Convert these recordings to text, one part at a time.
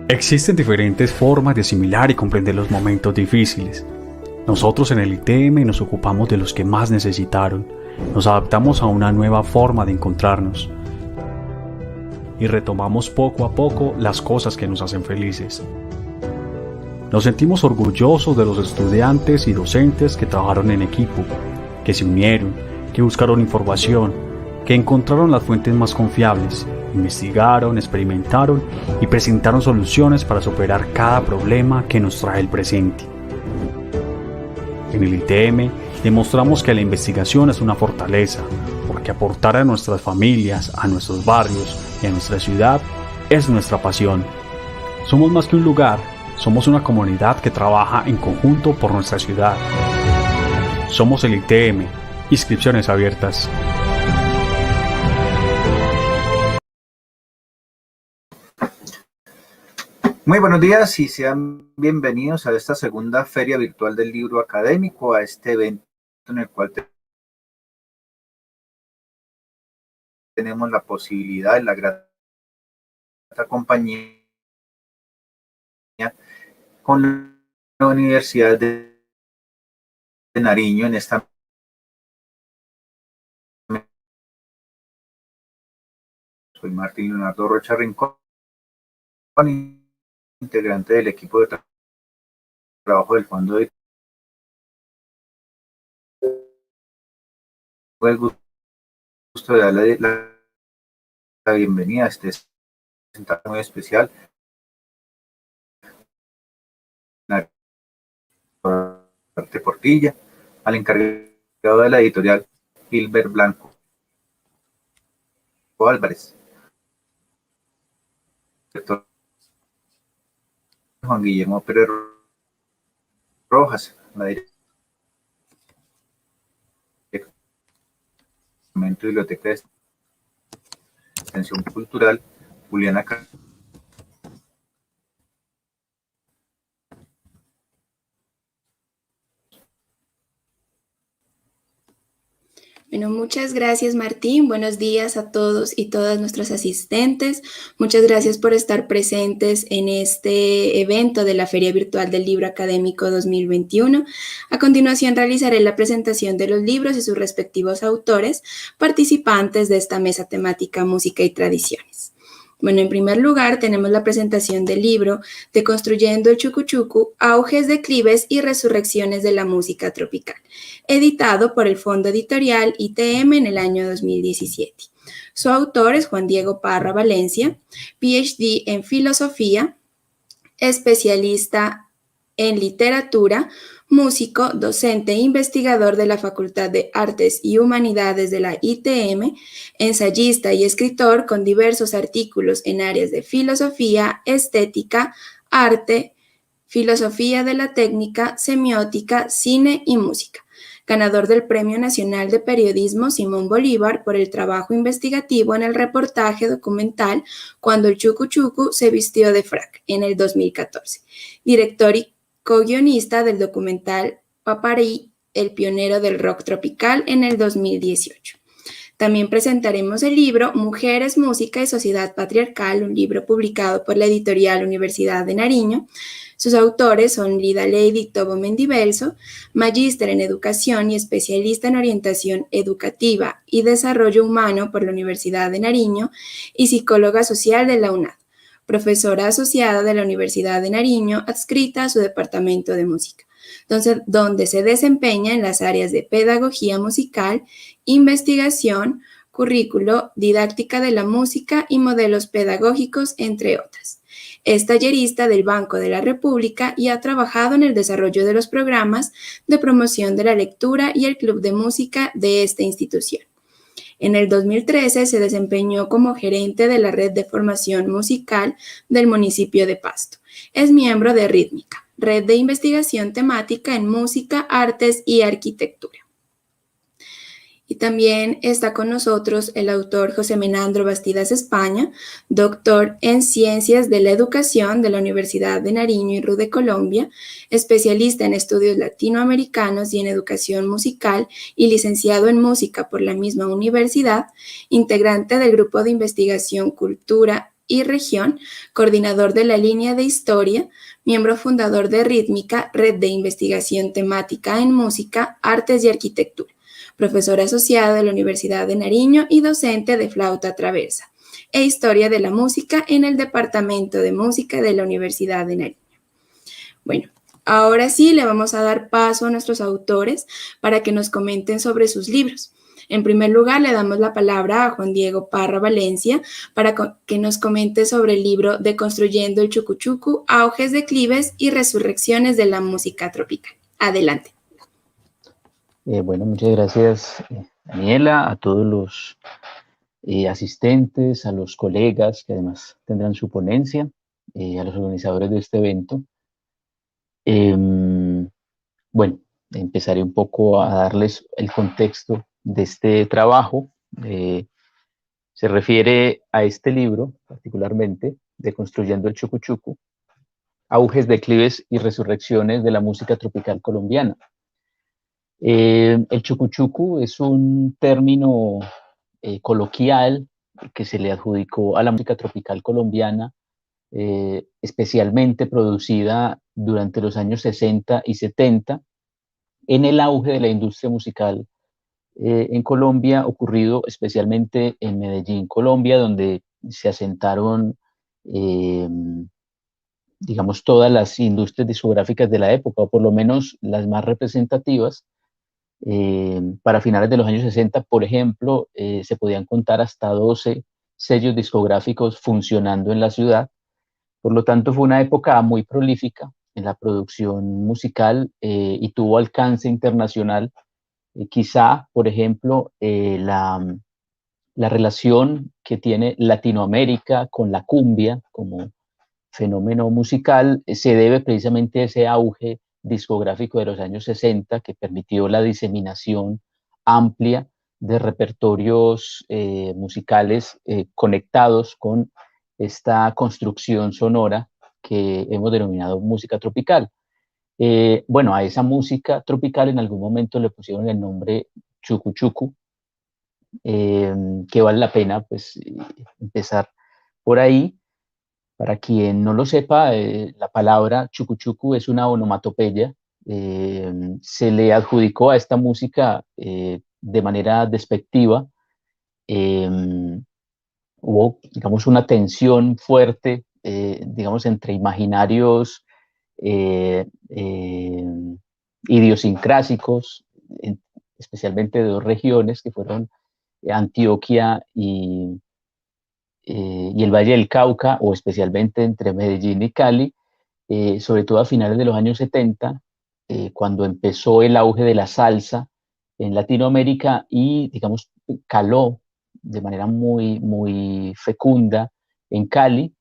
Existen diferentes formas de asimilar y comprender los momentos difíciles. Nosotros en el ITM nos ocupamos de los que más necesitaron, nos adaptamos a una nueva forma de encontrarnos y retomamos poco a poco las cosas que nos hacen felices. Nos sentimos orgullosos de los estudiantes y docentes que trabajaron en equipo, que se unieron, que buscaron información, que encontraron las fuentes más confiables, investigaron, experimentaron y presentaron soluciones para superar cada problema que nos trae el presente. En el ITM demostramos que la investigación es una fortaleza, porque aportar a nuestras familias, a nuestros barrios y a nuestra ciudad es nuestra pasión. Somos más que un lugar, somos una comunidad que trabaja en conjunto por nuestra ciudad. Somos el ITM, inscripciones abiertas. Muy buenos días y sean bienvenidos a esta segunda Feria Virtual del Libro Académico, a este evento en el cual tenemos la posibilidad y la grata compañía con la Universidad de Nariño en esta soy Martín Leonardo Rocha Rincón, integrante del equipo de trabajo del Fondo de el gusto de darle la bienvenida a este presentación muy especial Arte Portilla, al encargado de la editorial Gilbert Blanco Álvarez, doctor Juan Guillermo Pérez Rojas, la Biblioteca de Extensión Cultural, Juliana Bueno, muchas gracias, Martín. Buenos días a todos y todas nuestros asistentes. Muchas gracias por estar presentes en este evento de la Feria Virtual del Libro Académico 2021. A continuación realizaré la presentación de los libros y sus respectivos autores, participantes de esta mesa temática Música y Tradiciones. Bueno, en primer lugar tenemos la presentación del libro Deconstruyendo el Chucu Chucu, Auges, Declives y Resurrecciones de la Música Tropical, editado por el Fondo Editorial ITM en el año 2017. Su autor es Juan Diego Parra Valencia, PhD en Filosofía, especialista en literatura, músico, docente e investigador de la Facultad de Artes y Humanidades de la ITM, ensayista y escritor con diversos artículos en áreas de filosofía, estética, arte, filosofía de la técnica, semiótica, cine y música. Ganador del Premio Nacional de Periodismo Simón Bolívar por el trabajo investigativo en el reportaje documental Cuando el Chucu Chucu se vistió de frac en el 2014. Director y co-guionista del documental Paparí, el pionero del rock tropical en el 2018. También presentaremos el libro Mujeres, Música y Sociedad Patriarcal, un libro publicado por la editorial Universidad de Nariño. Sus autores son Lida Lady Tobo Mendivelso, magíster en educación y especialista en orientación educativa y desarrollo humano por la Universidad de Nariño y psicóloga social de la UNAD, profesora asociada de la Universidad de Nariño, adscrita a su departamento de música, donde se desempeña en las áreas de pedagogía musical, investigación, currículo, didáctica de la música y modelos pedagógicos, entre otras. Es tallerista del Banco de la República y ha trabajado en el desarrollo de los programas de promoción de la lectura y el club de música de esta institución. En el 2013 se desempeñó como gerente de la red de formación musical del municipio de Pasto. Es miembro de Rítmica, red de investigación temática en música, artes y arquitectura. Y también está con nosotros el autor José Menandro Bastidas España, doctor en Ciencias de la Educación de la Universidad de Nariño y RU de Colombia, especialista en estudios latinoamericanos y en educación musical y licenciado en música por la misma universidad, integrante del grupo de investigación Cultura y región, coordinador de la línea de historia, miembro fundador de Rítmica, red de investigación temática en música, artes y arquitectura, profesor asociado de la Universidad de Nariño y docente de flauta traversa e historia de la música en el Departamento de Música de la Universidad de Nariño. Bueno, ahora sí le vamos a dar paso a nuestros autores para que nos comenten sobre sus libros. En primer lugar, le damos la palabra a Juan Diego Parra Valencia para que nos comente sobre el libro Deconstruyendo el Chucuchucu, auges, declives y resurrecciones de la música tropical. Adelante. Bueno, muchas gracias, Daniela, a todos los asistentes, a los colegas que además tendrán su ponencia, a los organizadores de este evento. Bueno, empezaré un poco a darles el contexto de este trabajo. Se refiere a este libro, particularmente, Deconstruyendo el Chucuchucu, auges, declives y resurrecciones de la música tropical colombiana. El chucuchucu es un término coloquial que se le adjudicó a la música tropical colombiana, especialmente producida durante los años 60 y 70, en el auge de la industria musical en Colombia, ocurrido especialmente en Medellín, Colombia, donde se asentaron, digamos, todas las industrias discográficas de la época, o por lo menos las más representativas. Para finales de los años 60, por ejemplo, se podían contar hasta 12 sellos discográficos funcionando en la ciudad. Por lo tanto, fue una época muy prolífica en la producción musical y tuvo alcance internacional. Quizá, por ejemplo, la relación que tiene Latinoamérica con la cumbia como fenómeno musical se debe precisamente a ese auge discográfico de los años 60 que permitió la diseminación amplia de repertorios musicales conectados con esta construcción sonora que hemos denominado música tropical. Bueno, a esa música tropical en algún momento le pusieron el nombre chucuchucu, que vale la pena pues empezar por ahí. Para quien no lo sepa, la palabra chucuchucu es una onomatopeya. Se le adjudicó a esta música de manera despectiva. Hubo, digamos, una tensión fuerte, digamos, entre imaginarios idiosincrásicos, especialmente de dos regiones que fueron Antioquia y el Valle del Cauca, o especialmente entre Medellín y Cali, sobre todo a finales de los años 70, cuando empezó el auge de la salsa en Latinoamérica y, digamos, caló de manera muy, muy fecunda en Cali.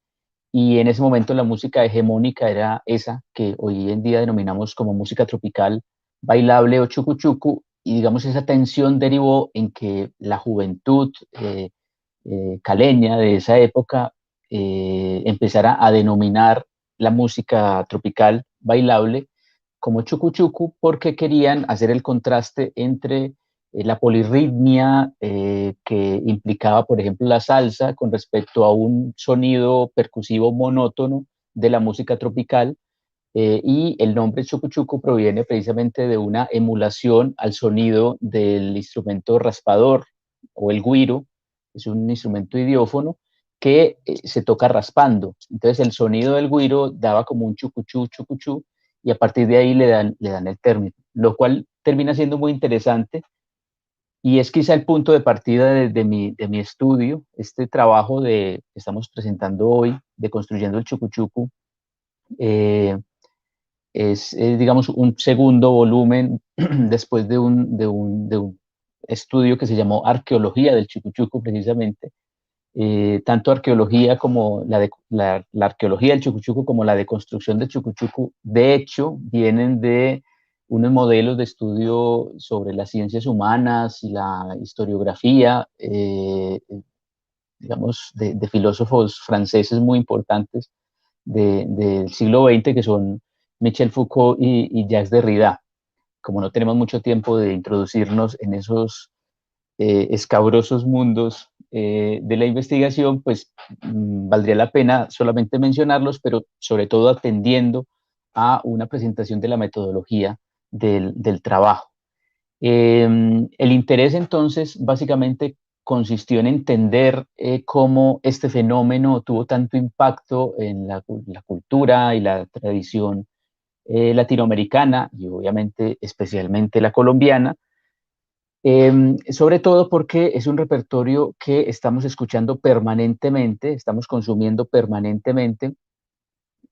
Y en ese momento la música hegemónica era esa que hoy en día denominamos como música tropical, bailable o chucuchucu, y digamos esa tensión derivó en que la juventud caleña de esa época empezara a denominar la música tropical bailable como chucuchucu porque querían hacer el contraste entre la polirritmia que implicaba, por ejemplo, la salsa con respecto a un sonido percusivo monótono de la música tropical, y el nombre chucuchucu proviene precisamente de una emulación al sonido del instrumento raspador o el güiro. Es un instrumento idiófono que se toca raspando. Entonces el sonido del güiro daba como un chucuchú, chucuchú, y a partir de ahí le dan el término, lo cual termina siendo muy interesante. Y es quizá el punto de partida de mi estudio, este trabajo que estamos presentando hoy, de Construyendo el Chucuchucu. Es, digamos, un segundo volumen después de un estudio que se llamó Arqueología del Chucuchucu, precisamente. Tanto arqueología como la arqueología del Chucuchucu como la deconstrucción del Chucuchucu, de hecho, vienen de unos modelos de estudio sobre las ciencias humanas y la historiografía, digamos, de filósofos franceses muy importantes del siglo XX, que son Michel Foucault y Jacques Derrida. Como no tenemos mucho tiempo de introducirnos en esos escabrosos mundos de la investigación, pues valdría la pena solamente mencionarlos, pero sobre todo atendiendo a una presentación de la metodología del trabajo. El interés entonces básicamente consistió en entender cómo este fenómeno tuvo tanto impacto en la cultura y la tradición latinoamericana y obviamente especialmente la colombiana, sobre todo porque es un repertorio que estamos escuchando permanentemente, estamos consumiendo permanentemente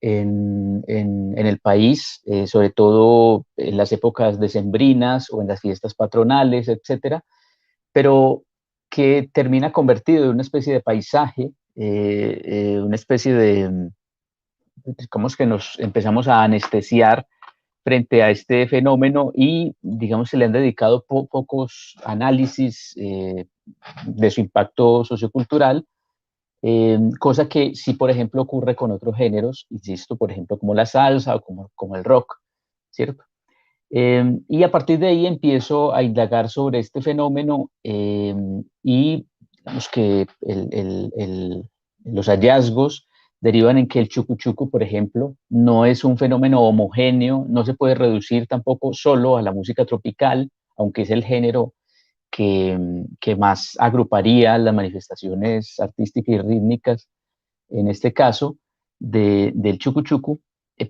en el país, sobre todo en las épocas decembrinas o en las fiestas patronales, etcétera, pero que termina convertido en una especie de paisaje, una especie de, ¿cómo es que nos empezamos a anestesiar frente a este fenómeno y, digamos, se le han dedicado pocos análisis de su impacto sociocultural, cosa que sí, por ejemplo, ocurre con otros géneros, insisto, por ejemplo, como la salsa o como el rock, ¿cierto? Y a partir de ahí empiezo a indagar sobre este fenómeno y digamos que los hallazgos derivan en que el chucu chucu, por ejemplo, no es un fenómeno homogéneo, no se puede reducir tampoco solo a la música tropical, aunque es el género que más agruparía las manifestaciones artísticas y rítmicas, en este caso, del chucu chucu,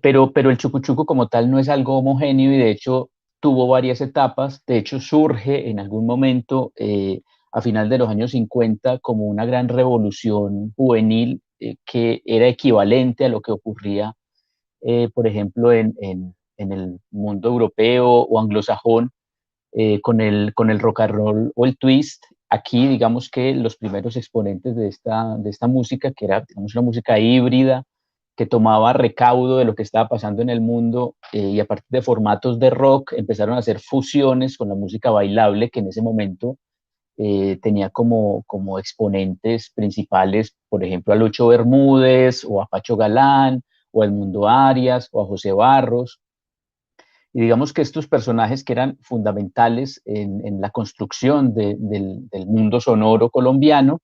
pero el chucu chucu como tal no es algo homogéneo y de hecho tuvo varias etapas, de hecho surge en algún momento a final de los años 50 como una gran revolución juvenil que era equivalente a lo que ocurría, por ejemplo, en el mundo europeo o anglosajón, con el rock and roll o el twist. Aquí, digamos que los primeros exponentes de esta música, que era, digamos, una música híbrida, que tomaba recaudo de lo que estaba pasando en el mundo y a partir de formatos de rock empezaron a hacer fusiones con la música bailable, que en ese momento tenía como exponentes principales, por ejemplo, a Lucho Bermúdez o a Pacho Galán o a Edmundo Arias o a José Barros. Y digamos que estos personajes que eran fundamentales en la construcción del mundo sonoro colombiano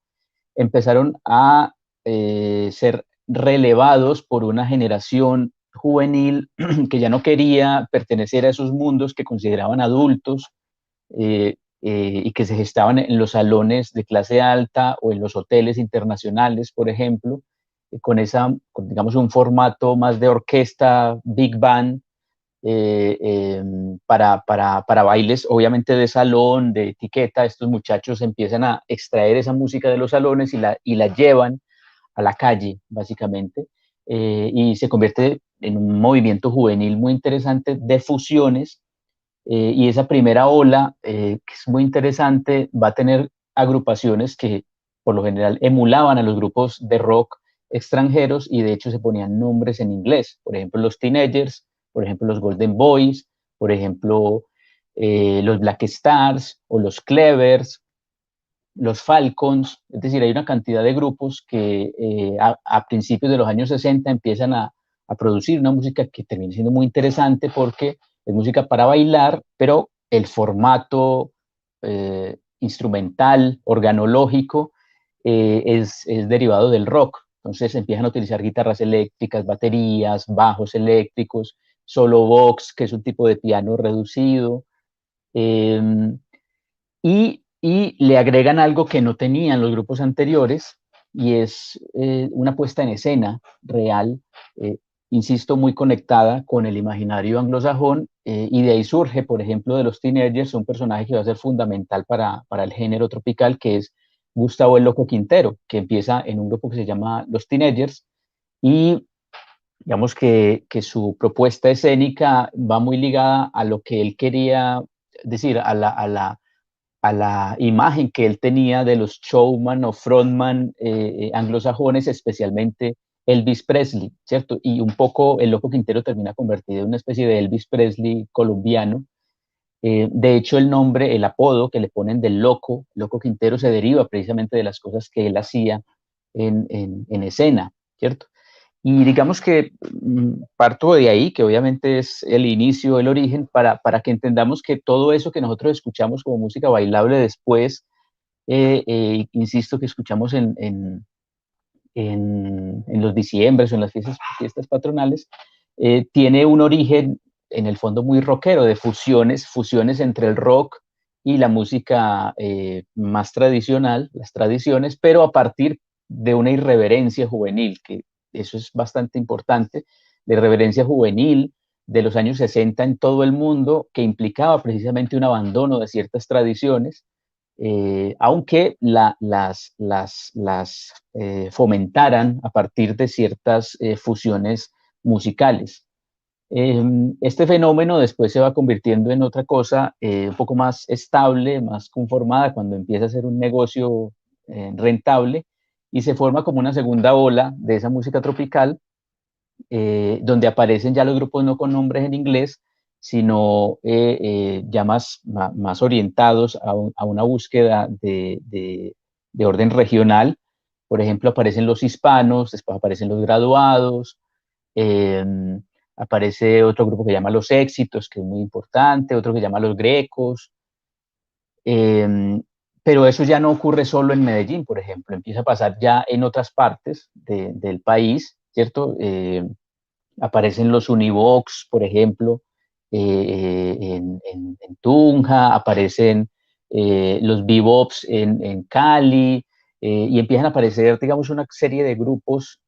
empezaron a ser relevados por una generación juvenil que ya no quería pertenecer a esos mundos que consideraban adultos y que se gestaban en los salones de clase alta o en los hoteles internacionales, por ejemplo, con, digamos, un formato más de orquesta, big band, para bailes, obviamente de salón, de etiqueta. Estos muchachos empiezan a extraer esa música de los salones y la llevan a la calle, básicamente, y se convierte en un movimiento juvenil muy interesante de fusiones, y esa primera ola, que es muy interesante, va a tener agrupaciones que por lo general emulaban a los grupos de rock extranjeros y de hecho se ponían nombres en inglés, por ejemplo los Teenagers, por ejemplo los Golden Boys, por ejemplo los Black Stars o los Clevers, los Falcons. Es decir, hay una cantidad de grupos que a principios de los años 60 empiezan a producir una música que termina siendo muy interesante porque es música para bailar, pero el formato instrumental, organológico, es derivado del rock. Entonces empiezan a utilizar guitarras eléctricas, baterías, bajos eléctricos, solo box, que es un tipo de piano reducido, eh, y le agregan algo que no tenían los grupos anteriores, y es una puesta en escena real, eh, insisto, muy conectada con el imaginario anglosajón, y de ahí surge, por ejemplo, de los Teenagers, un personaje que va a ser fundamental para el género tropical, que es Gustavo el Loco Quintero, que empieza en un grupo que se llama Los Teenagers, y digamos que su propuesta escénica va muy ligada a lo que él quería decir, a la imagen que él tenía de los showman o frontman anglosajones, especialmente Elvis Presley, ¿cierto? Y un poco el Loco Quintero termina convertido en una especie de Elvis Presley colombiano. De hecho, el nombre, el apodo que le ponen del Loco Quintero, se deriva precisamente de las cosas que él hacía en escena, ¿cierto? Y digamos que parto de ahí, que obviamente es el inicio, el origen, para que entendamos que todo eso que nosotros escuchamos como música bailable después insisto, que escuchamos en los diciembres o en las fiestas patronales, tiene un origen en el fondo muy rockero, de fusiones entre el rock y la música más tradicional, las tradiciones, pero a partir de una irreverencia juvenil, que eso es bastante importante, la irreverencia juvenil de los años 60 en todo el mundo, que implicaba precisamente un abandono de ciertas tradiciones, aunque las fomentaran a partir de ciertas fusiones musicales. Este fenómeno después se va convirtiendo en otra cosa un poco más estable, más conformada, cuando empieza a ser un negocio rentable, y se forma como una segunda ola de esa música tropical, donde aparecen ya los grupos no con nombres en inglés, sino ya más orientados a una búsqueda de orden regional. Por ejemplo, aparecen los hispanos, después aparecen los graduados, eh, aparece otro grupo que llama Los Éxitos, que es muy importante, otro que llama Los Grecos, pero eso ya no ocurre solo en Medellín, por ejemplo, empieza a pasar ya en otras partes del país, ¿cierto? Aparecen los Univox, por ejemplo, en Tunja, aparecen los Bebops en Cali, y empiezan a aparecer, digamos, una serie de grupos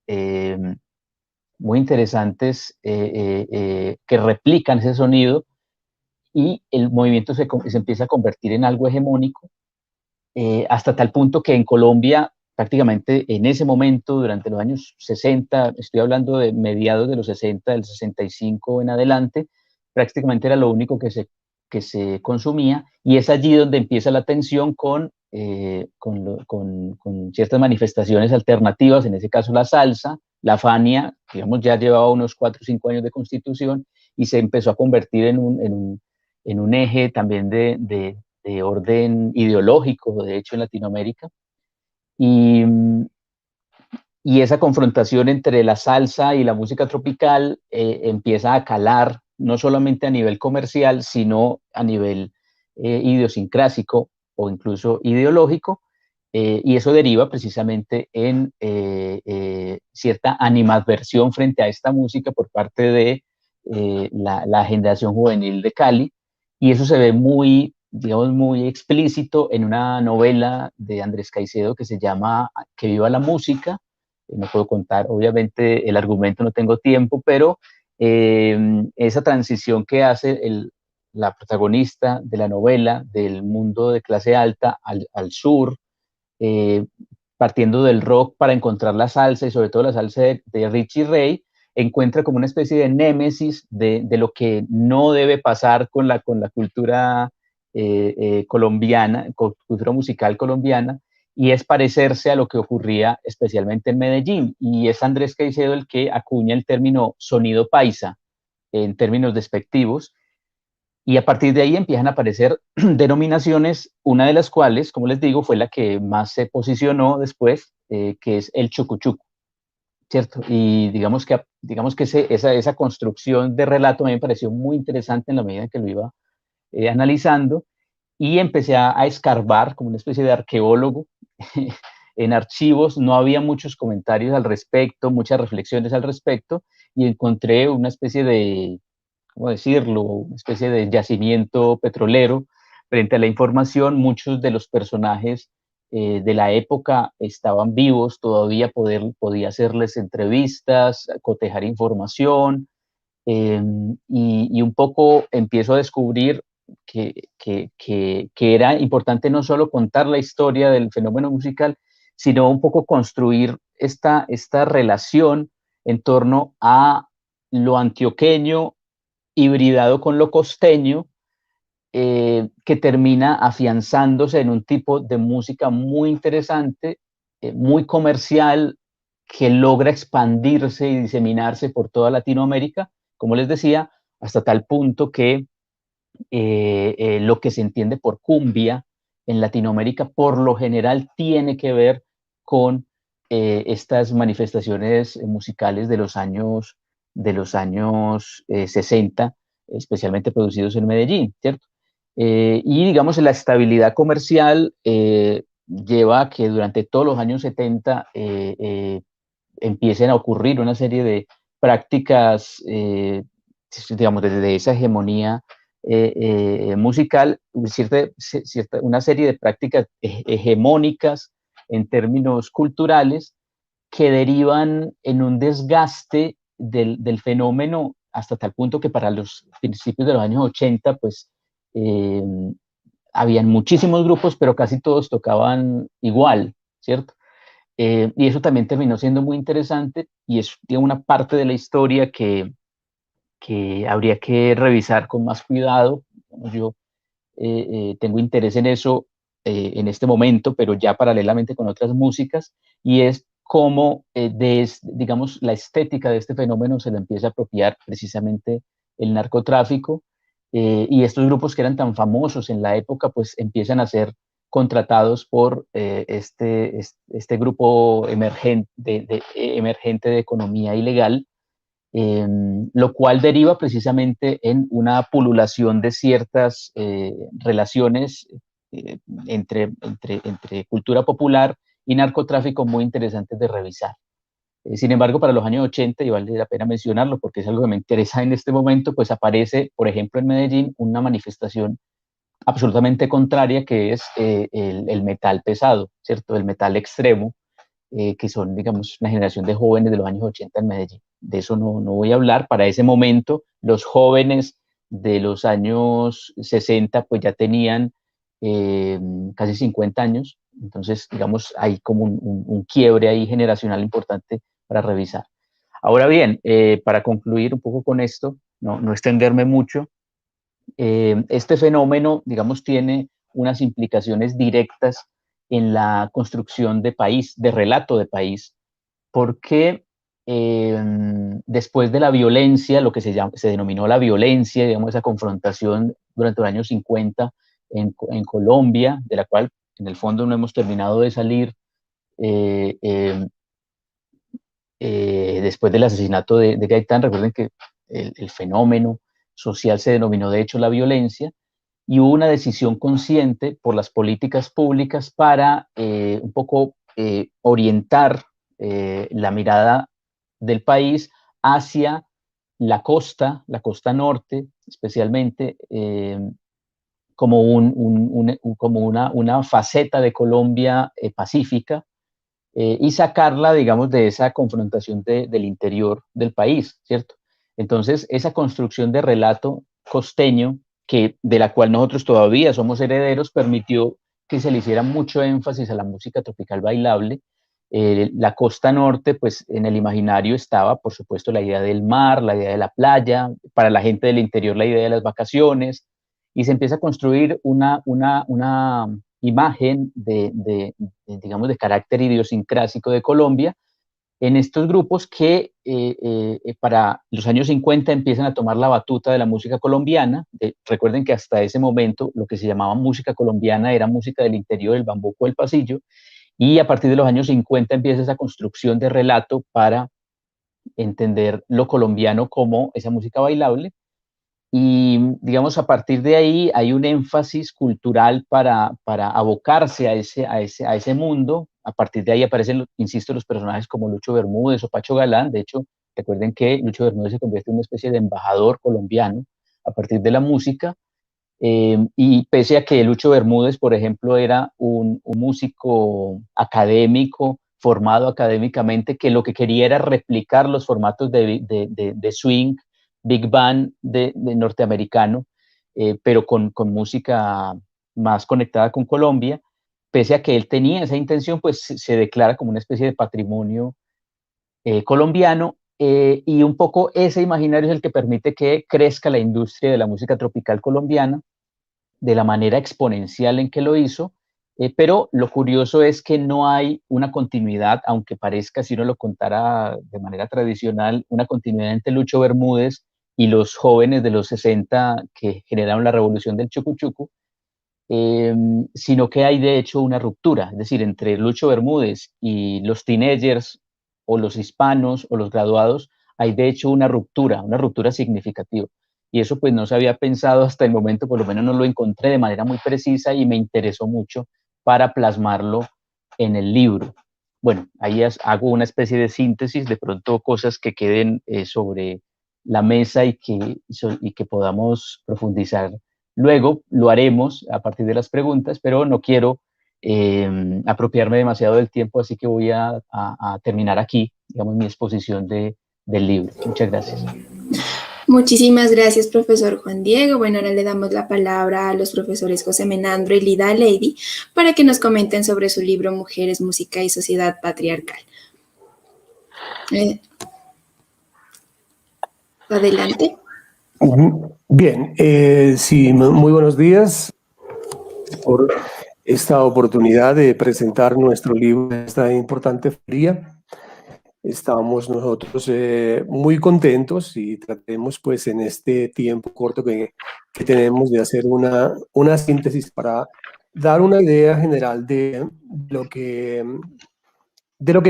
muy interesantes que replican ese sonido, y el movimiento se empieza a convertir en algo hegemónico, hasta tal punto que en Colombia, prácticamente en ese momento, durante los años 60, estoy hablando de mediados de los 60, del 65 en adelante, prácticamente era lo único que se consumía, y es allí donde empieza la tensión con ciertas manifestaciones alternativas, en ese caso la salsa, la Fania, digamos, ya llevaba unos 4 o 5 años de constitución, y se empezó a convertir en un eje también de orden ideológico, de hecho, en Latinoamérica. Y, y esa confrontación entre la salsa y la música tropical empieza a calar, no solamente a nivel comercial, sino a nivel idiosincrásico o incluso ideológico, y eso deriva precisamente en cierta animadversión frente a esta música por parte de la generación juvenil de Cali, y eso se ve muy, digamos, muy explícito en una novela de Andrés Caicedo que se llama Que viva la música. No puedo contar, obviamente, el argumento, no tengo tiempo, pero esa transición que hace la protagonista de la novela del mundo de clase alta al sur, eh, partiendo del rock para encontrar la salsa, y sobre todo la salsa de Richie Ray, encuentra como una especie de némesis de lo que no debe pasar con la cultura colombiana, cultura musical colombiana, y es parecerse a lo que ocurría especialmente en Medellín. Y es Andrés Caicedo el que acuña el término sonido paisa en términos despectivos, y a partir de ahí empiezan a aparecer denominaciones, una de las cuales, como les digo, fue la que más se posicionó después, que es el chucuchuco, ¿cierto? Y digamos que esa construcción de relato a mí me pareció muy interesante en la medida en que lo iba analizando, y empecé a escarbar como una especie de arqueólogo en archivos. No había muchos comentarios al respecto, muchas reflexiones al respecto, y encontré una especie de, ¿cómo decirlo?, una especie de yacimiento petrolero frente a la información. Muchos de los personajes de la época estaban vivos, todavía podía hacerles entrevistas, cotejar información, y un poco empiezo a descubrir que era importante no solo contar la historia del fenómeno musical, sino un poco construir esta relación en torno a lo antioqueño hibridado con lo costeño, que termina afianzándose en un tipo de música muy interesante, muy comercial, que logra expandirse y diseminarse por toda Latinoamérica, como les decía, hasta tal punto que lo que se entiende por cumbia en Latinoamérica por lo general tiene que ver con estas manifestaciones musicales de los años 60, especialmente producidos en Medellín, ¿cierto? Y digamos, la estabilidad comercial lleva a que durante todos los años 70 empiecen a ocurrir una serie de prácticas, digamos, desde esa hegemonía musical, una serie de prácticas hegemónicas en términos culturales que derivan en un desgaste del fenómeno hasta tal punto que para los principios de los años 80, pues eh, habían muchísimos grupos, pero casi todos tocaban igual, ¿cierto? Y eso también terminó siendo muy interesante y es una parte de la historia que habría que revisar con más cuidado. Yo tengo interés en eso en este momento, pero ya paralelamente con otras músicas, y es cómo, digamos, la estética de este fenómeno se le empieza a apropiar precisamente el narcotráfico, y estos grupos que eran tan famosos en la época, pues empiezan a ser contratados por este grupo emergente de economía ilegal, lo cual deriva precisamente en una pululación de ciertas relaciones entre cultura popular y narcotráfico muy interesantes de revisar. Sin embargo, para los años 80, y vale la pena mencionarlo porque es algo que me interesa en este momento, pues aparece, por ejemplo, en Medellín una manifestación absolutamente contraria que es el metal pesado, ¿cierto? El metal extremo, que son, digamos, una generación de jóvenes de los años 80 en Medellín. De eso no voy a hablar. Para ese momento, los jóvenes de los años 60 pues ya tenían casi 50 años. Entonces, digamos, hay como un quiebre ahí generacional importante para revisar. Ahora bien, para concluir un poco con esto, no extenderme mucho, este fenómeno, digamos, tiene unas implicaciones directas en la construcción de país, de relato de país, porque después de la violencia, lo que se denominó la violencia, digamos, esa confrontación durante los años 50 en Colombia, de la cual en el fondo no hemos terminado de salir, eh, eh, después del asesinato de Gaitán. Recuerden que el fenómeno social se denominó de hecho la violencia, y hubo una decisión consciente por las políticas públicas para un poco orientar la mirada del país hacia la costa norte, especialmente, como, como una faceta de Colombia pacífica, y sacarla, digamos, de esa confrontación del interior del país, ¿cierto? Entonces, esa construcción de relato costeño, de la cual nosotros todavía somos herederos, permitió que se le hiciera mucho énfasis a la música tropical bailable. La costa norte, pues en el imaginario estaba, por supuesto, la idea del mar, la idea de la playa, para la gente del interior la idea de las vacaciones, y se empieza a construir una imagen digamos, de carácter idiosincrásico de Colombia en estos grupos que para los años 50 empiezan a tomar la batuta de la música colombiana. Recuerden que hasta ese momento lo que se llamaba música colombiana era música del interior, del bambuco, del pasillo, y a partir de los años 50 empieza esa construcción de relato para entender lo colombiano como esa música bailable. Y digamos, a partir de ahí hay un énfasis cultural para abocarse a ese mundo. A partir de ahí aparecen, insisto, los personajes como Lucho Bermúdez o Pacho Galán. De hecho, recuerden que Lucho Bermúdez se convierte en una especie de embajador colombiano a partir de la música. Y pese a que Lucho Bermúdez, por ejemplo, era un músico académico, formado académicamente, que lo que quería era replicar los formatos de swing, big band de norteamericano, pero con música más conectada con Colombia. Pese a que él tenía esa intención, pues se declara como una especie de patrimonio colombiano, y un poco ese imaginario es el que permite que crezca la industria de la música tropical colombiana de la manera exponencial en que lo hizo. Pero lo curioso es que no hay una continuidad, aunque parezca, si uno lo contara de manera tradicional, una continuidad entre Lucho Bermúdez y los jóvenes de los 60 que generaron la revolución del Chucu Chucu, sino que hay de hecho una ruptura, es decir, entre Lucho Bermúdez y los teenagers o los hispanos o los graduados, hay de hecho una ruptura significativa. Y eso pues no se había pensado hasta el momento, por lo menos no lo encontré de manera muy precisa y me interesó mucho para plasmarlo en el libro. Bueno, ahí hago una especie de síntesis, de pronto cosas que queden sobre la mesa y que podamos profundizar. Luego lo haremos a partir de las preguntas, pero no quiero apropiarme demasiado del tiempo, así que voy a terminar aquí, digamos, mi exposición del libro. Muchas gracias. Muchísimas gracias, profesor Juan Diego. Bueno, ahora le damos la palabra a los profesores José Menandro y Lida Lady para que nos comenten sobre su libro Mujeres, Música y Sociedad Patriarcal. Adelante. Bien, sí, muy buenos días por esta oportunidad de presentar nuestro libro en esta importante feria. Estamos nosotros muy contentos y tratemos pues en este tiempo corto que tenemos de hacer una síntesis para dar una idea general de lo que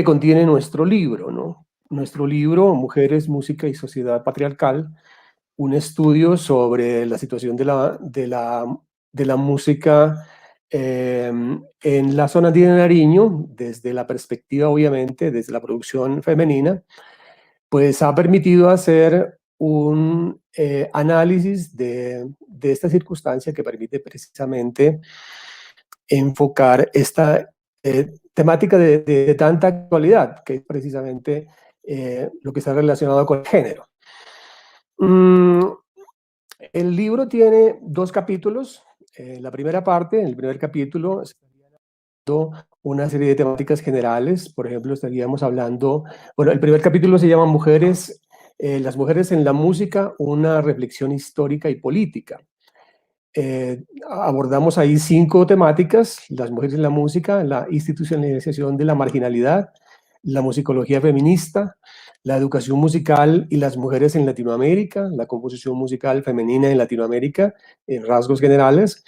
contiene nuestro libro, ¿no? Nuestro libro, Mujeres, Música y Sociedad Patriarcal, un estudio sobre la situación de la música en la zona de Nariño, desde la perspectiva, obviamente, desde la producción femenina, pues ha permitido hacer un análisis de esta circunstancia que permite precisamente enfocar esta temática de tanta actualidad, que es precisamente lo que está relacionado con el género. El libro tiene 2 capítulos. La primera parte, en el primer capítulo, una serie de temáticas generales. Por ejemplo, estaríamos hablando, bueno, el primer capítulo se llama Mujeres, las mujeres en la música, una reflexión histórica y política. Abordamos ahí 5 temáticas: las mujeres en la música, la institucionalización de la marginalidad, la musicología feminista, la educación musical y las mujeres en Latinoamérica, la composición musical femenina en Latinoamérica, en rasgos generales,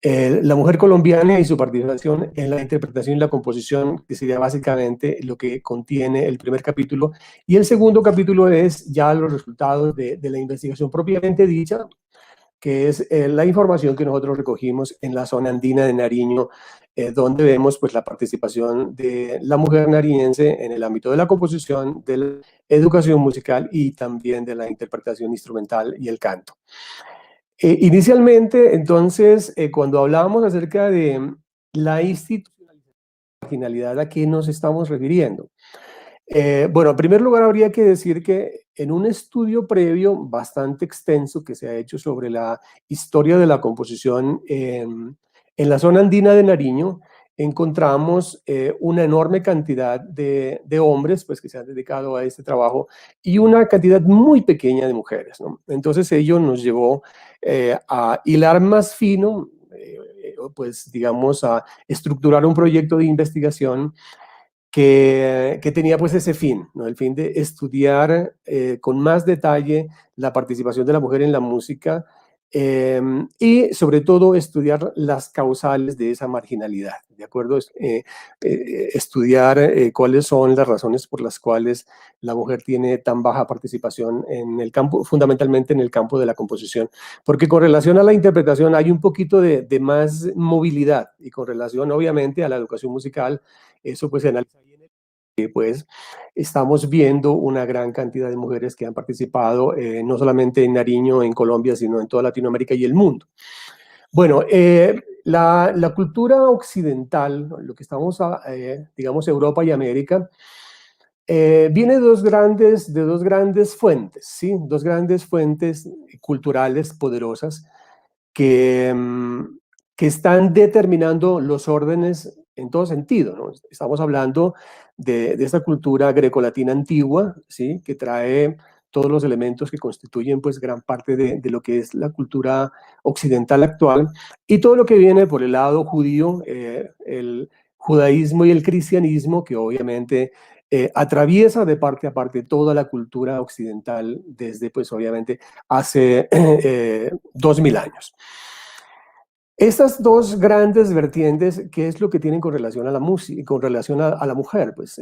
la mujer colombiana y su participación en la interpretación y la composición, que sería básicamente lo que contiene el primer capítulo. Y el segundo capítulo es ya los resultados de la investigación propiamente dicha, que es la información que nosotros recogimos en la zona andina de Nariño, donde vemos pues la participación de la mujer nariñense en el ámbito de la composición, de la educación musical y también de la interpretación instrumental y el canto. Inicialmente, entonces, cuando hablábamos acerca de la institucionalización de la marginalidad, ¿a qué nos estamos refiriendo? Bueno, en primer lugar habría que decir que en un estudio previo bastante extenso que se ha hecho sobre la historia de la composición en la zona andina de Nariño, encontramos una enorme cantidad de hombres pues, que se han dedicado a este trabajo y una cantidad muy pequeña de mujeres, ¿no? Entonces ello nos llevó a hilar más fino, pues digamos, a estructurar un proyecto de investigación que tenía pues ese fin, ¿no? El fin de estudiar con más detalle la participación de la mujer en la música y sobre todo estudiar las causales de esa marginalidad, ¿de acuerdo? Estudiar cuáles son las razones por las cuales la mujer tiene tan baja participación en el campo, fundamentalmente en el campo de la composición, porque con relación a la interpretación hay un poquito de más movilidad y con relación obviamente a la educación musical, eso pues se analiza bien. Pues estamos viendo una gran cantidad de mujeres que han participado no solamente en Nariño, en Colombia, sino en toda Latinoamérica y el mundo. Bueno, la cultura occidental, lo que estamos, digamos, Europa y América, viene de dos grandes fuentes, ¿sí? 2 grandes fuentes culturales poderosas que están determinando los órdenes en todo sentido, ¿no? Estamos hablando de esta cultura grecolatina antigua, ¿sí? Que trae todos los elementos que constituyen pues gran parte de lo que es la cultura occidental actual, y todo lo que viene por el lado judío, el judaísmo y el cristianismo, que obviamente atraviesa de parte a parte toda la cultura occidental desde pues obviamente hace 2000 años. Estas 2 grandes vertientes, ¿qué es lo que tienen con relación a la música, con relación a la mujer? Pues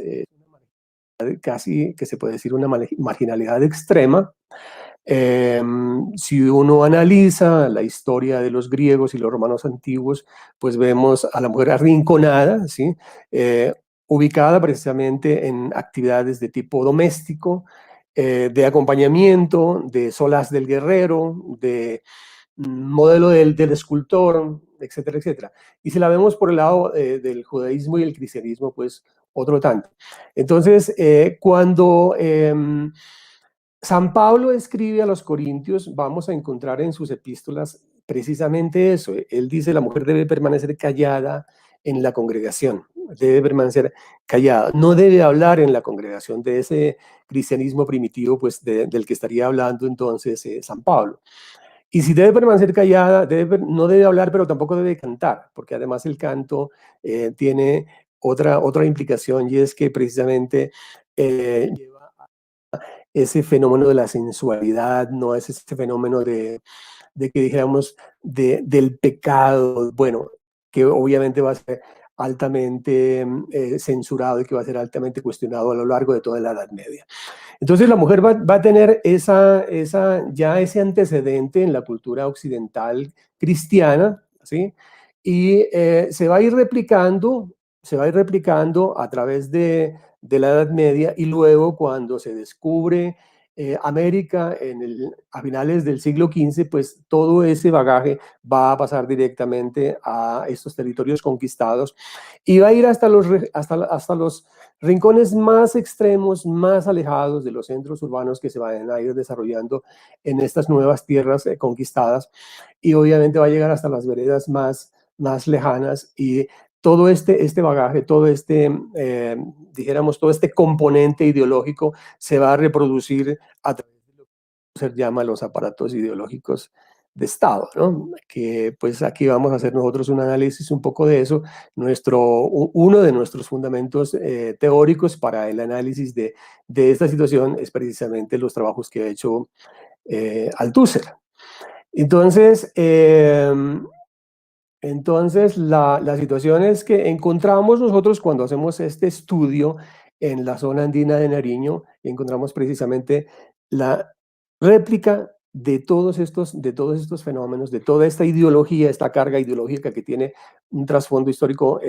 casi que se puede decir una marginalidad extrema, Si uno analiza la historia de los griegos y los romanos antiguos, pues vemos a la mujer arrinconada, ¿sí? Ubicada precisamente en actividades de tipo doméstico, de acompañamiento, de solaz del guerrero, de modelo del escultor, etcétera, etcétera. Y si la vemos por el lado del judaísmo y el cristianismo, pues otro tanto. Entonces, cuando San Pablo escribe a los Corintios, vamos a encontrar en sus epístolas precisamente eso. Él dice, la mujer debe permanecer callada en la congregación, debe permanecer callada, no debe hablar en la congregación, de ese cristianismo primitivo, pues del que estaría hablando entonces San Pablo. Y si debe permanecer callada, no debe hablar, pero tampoco debe cantar, porque además el canto tiene otra implicación, y es que precisamente lleva ese fenómeno de la sensualidad, no es ese fenómeno de que dijéramos del pecado, bueno, que obviamente va a ser altamente censurado y que va a ser altamente cuestionado a lo largo de toda la Edad Media. Entonces la mujer va a tener ya ese antecedente en la cultura occidental cristiana, ¿sí? Y se va a ir replicando a través de la Edad Media, y luego cuando se descubre América a finales del siglo XV, pues todo ese bagaje va a pasar directamente a estos territorios conquistados y va a ir hasta los rincones más extremos, más alejados de los centros urbanos que se van a ir desarrollando en estas nuevas tierras conquistadas, y obviamente va a llegar hasta las veredas más lejanas, y todo este bagaje, dijéramos, todo este componente ideológico se va a reproducir a través de lo que se llama los aparatos ideológicos de Estado, ¿no? Que pues aquí vamos a hacer nosotros un análisis un poco de eso. Uno de nuestros fundamentos teóricos para el análisis de esta situación es precisamente los trabajos que ha hecho Althusser. Entonces, la situación es que encontramos nosotros cuando hacemos este estudio en la zona andina de Nariño, encontramos precisamente la réplica de todos estos fenómenos, de toda esta ideología, esta carga ideológica que tiene un trasfondo histórico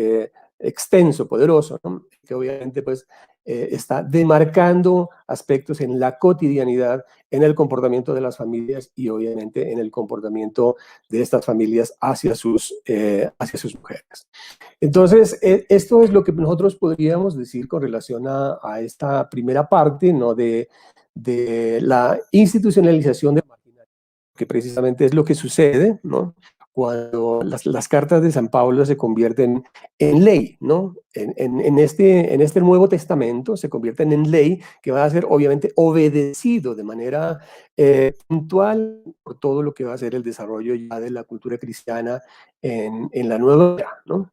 extenso, poderoso, ¿no? Que obviamente pues está demarcando aspectos en la cotidianidad, en el comportamiento de las familias y obviamente en el comportamiento de estas familias hacia sus mujeres. Entonces, esto es lo que nosotros podríamos decir con relación a esta primera parte, ¿no? de la institucionalización de marginalidad, que precisamente es lo que sucede, ¿no? Cuando las cartas de San Pablo se convierten en ley, ¿no? En este Nuevo Testamento se convierten en ley, que va a ser obviamente obedecido de manera puntual por todo lo que va a ser el desarrollo ya de la cultura cristiana en la nueva era, ¿no?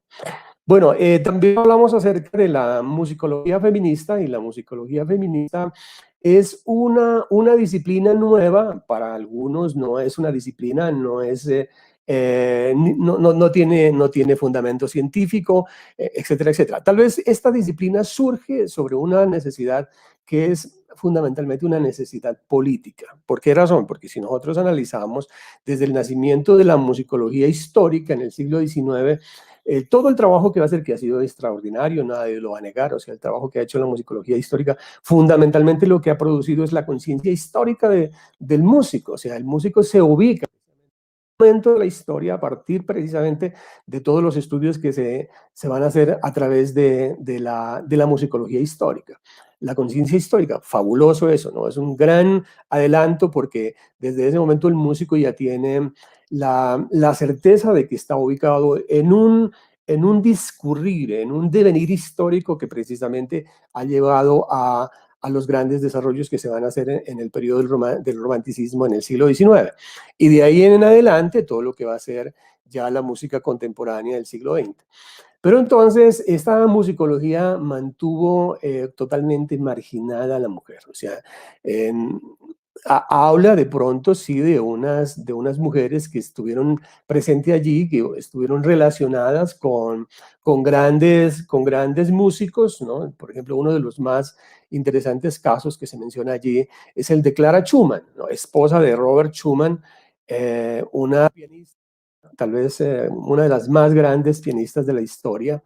Bueno, también hablamos acerca de la musicología feminista, y la musicología feminista es una disciplina nueva. Para algunos no es una disciplina, no tiene fundamento científico, etcétera, etcétera. Tal vez esta disciplina surge sobre una necesidad que es fundamentalmente una necesidad política. ¿Por qué razón? Porque si nosotros analizamos desde el nacimiento de la musicología histórica en el siglo XIX, todo el trabajo que va a hacer, que ha sido extraordinario, nadie lo va a negar, o sea, el trabajo que ha hecho la musicología histórica, fundamentalmente lo que ha producido es la conciencia histórica del músico, o sea, el músico se ubica momento de la historia a partir precisamente de todos los estudios que se van a hacer a través de la musicología histórica. La conciencia histórica, fabuloso eso, ¿no? Es un gran adelanto porque desde ese momento el músico ya tiene la certeza de que está ubicado en un discurrir, en un devenir histórico que precisamente ha llevado a los grandes desarrollos que se van a hacer en el periodo del romanticismo en el siglo XIX. Y de ahí en adelante todo lo que va a ser ya la música contemporánea del siglo XX. Pero entonces esta musicología mantuvo totalmente marginada a la mujer. O sea, habla de pronto, sí, de unas mujeres que estuvieron presentes allí, que estuvieron relacionadas con grandes músicos, ¿no? Por ejemplo, uno de los más interesantes casos que se menciona allí es el de Clara Schumann, ¿no? Esposa de Robert Schumann, una pianista, tal vez una de las más grandes pianistas de la historia.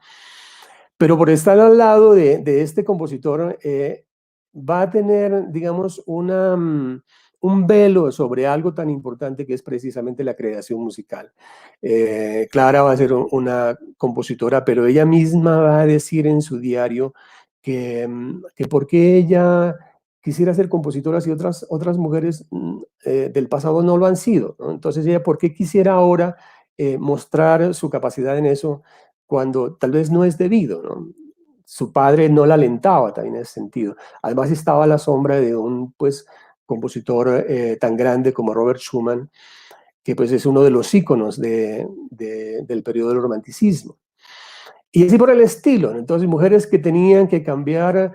Pero por estar al lado de este compositor, va a tener, digamos, un velo sobre algo tan importante que es precisamente la creación musical. Clara va a ser una compositora, pero ella misma va a decir en su diario que por qué ella quisiera ser compositora si otras mujeres del pasado no lo han sido, ¿no? Entonces ella, ¿por qué quisiera ahora mostrar su capacidad en eso cuando tal vez no es debido, ¿no? Su padre no la alentaba también en ese sentido. Además estaba a la sombra de un pues, compositor tan grande como Robert Schumann, que pues es uno de los íconos del periodo del romanticismo. Y así por el estilo, ¿no? Entonces mujeres que tenían que cambiar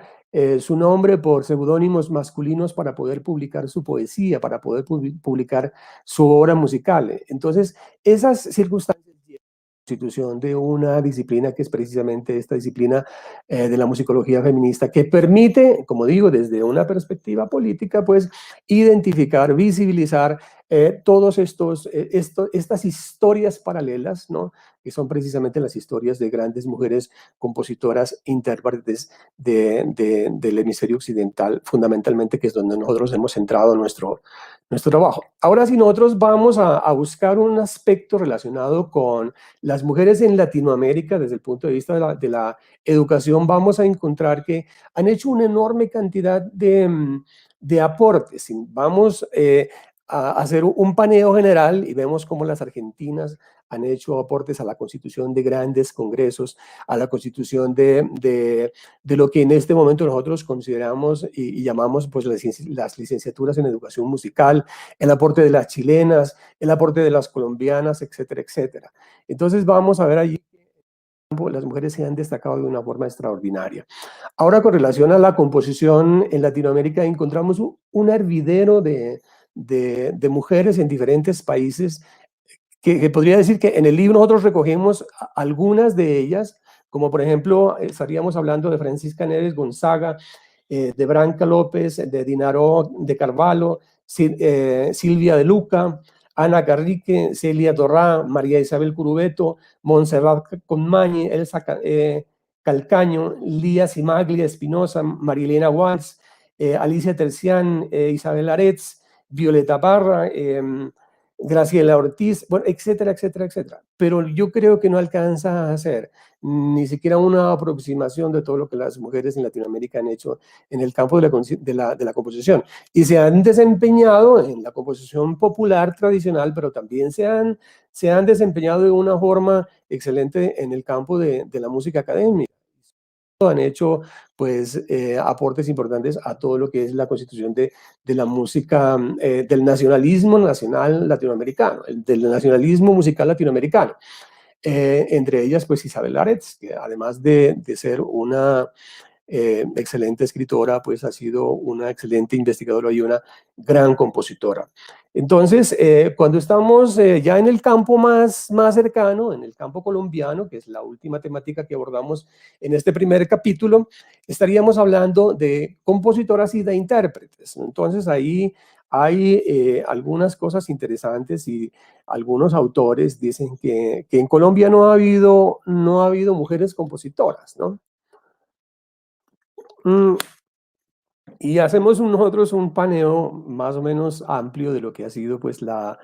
su nombre por seudónimos masculinos para poder publicar su poesía, para poder publicar su obra musical. Entonces esas circunstancias constitución de una disciplina que es precisamente esta disciplina de la musicología feminista, que permite, como digo, desde una perspectiva política, pues identificar, visibilizar todos estas historias paralelas, ¿no? Que son precisamente las historias de grandes mujeres compositoras, intérpretes del hemisferio occidental, fundamentalmente, que es donde nosotros hemos centrado nuestro trabajo. Ahora, si nosotros vamos a buscar un aspecto relacionado con las mujeres en Latinoamérica, desde el punto de vista de la educación, vamos a encontrar que han hecho una enorme cantidad de aportes. Vamos a hacer un paneo general y vemos cómo las argentinas han hecho aportes a la constitución de grandes congresos, a la constitución de lo que en este momento nosotros consideramos y llamamos pues, las licenciaturas en educación musical, el aporte de las chilenas, el aporte de las colombianas, etcétera, etcétera. Entonces vamos a ver allí que las mujeres se han destacado de una forma extraordinaria. Ahora, con relación a la composición en Latinoamérica, encontramos un hervidero de mujeres en diferentes países que podría decir que en el libro nosotros recogemos algunas de ellas, como por ejemplo, estaríamos hablando de Francisca Neves Gonzaga, de Branca López, de Dinaró de Carvalho, Silvia de Luca, Ana Carrique, Celia Torrá, María Isabel Curubeto, Montserrat Conmañi, Elsa Calcaño, Lía Simaglia Espinosa, Marilena Walsh, Alicia Tercián, Isabel Aretz, Violeta Parra, Graciela Ortiz, bueno, etcétera, etcétera, etcétera. Pero yo creo que no alcanza a hacer ni siquiera una aproximación de todo lo que las mujeres en Latinoamérica han hecho en el campo de la composición. Y se han desempeñado en la composición popular tradicional, pero también se han desempeñado de una forma excelente en el campo de la música académica. Han hecho pues aportes importantes a todo lo que es la constitución de la música, del nacionalismo nacional latinoamericano, del nacionalismo musical latinoamericano. Entre ellas pues Isabel Aretz, que además de ser una excelente escritora, pues ha sido una excelente investigadora y una gran compositora. Entonces, cuando estamos ya en el campo más cercano, en el campo colombiano, que es la última temática que abordamos en este primer capítulo, estaríamos hablando de compositoras y de intérpretes. Entonces, ahí hay algunas cosas interesantes y algunos autores dicen que en Colombia no ha habido mujeres compositoras, ¿no? Y hacemos nosotros un paneo más o menos amplio de lo que ha sido pues la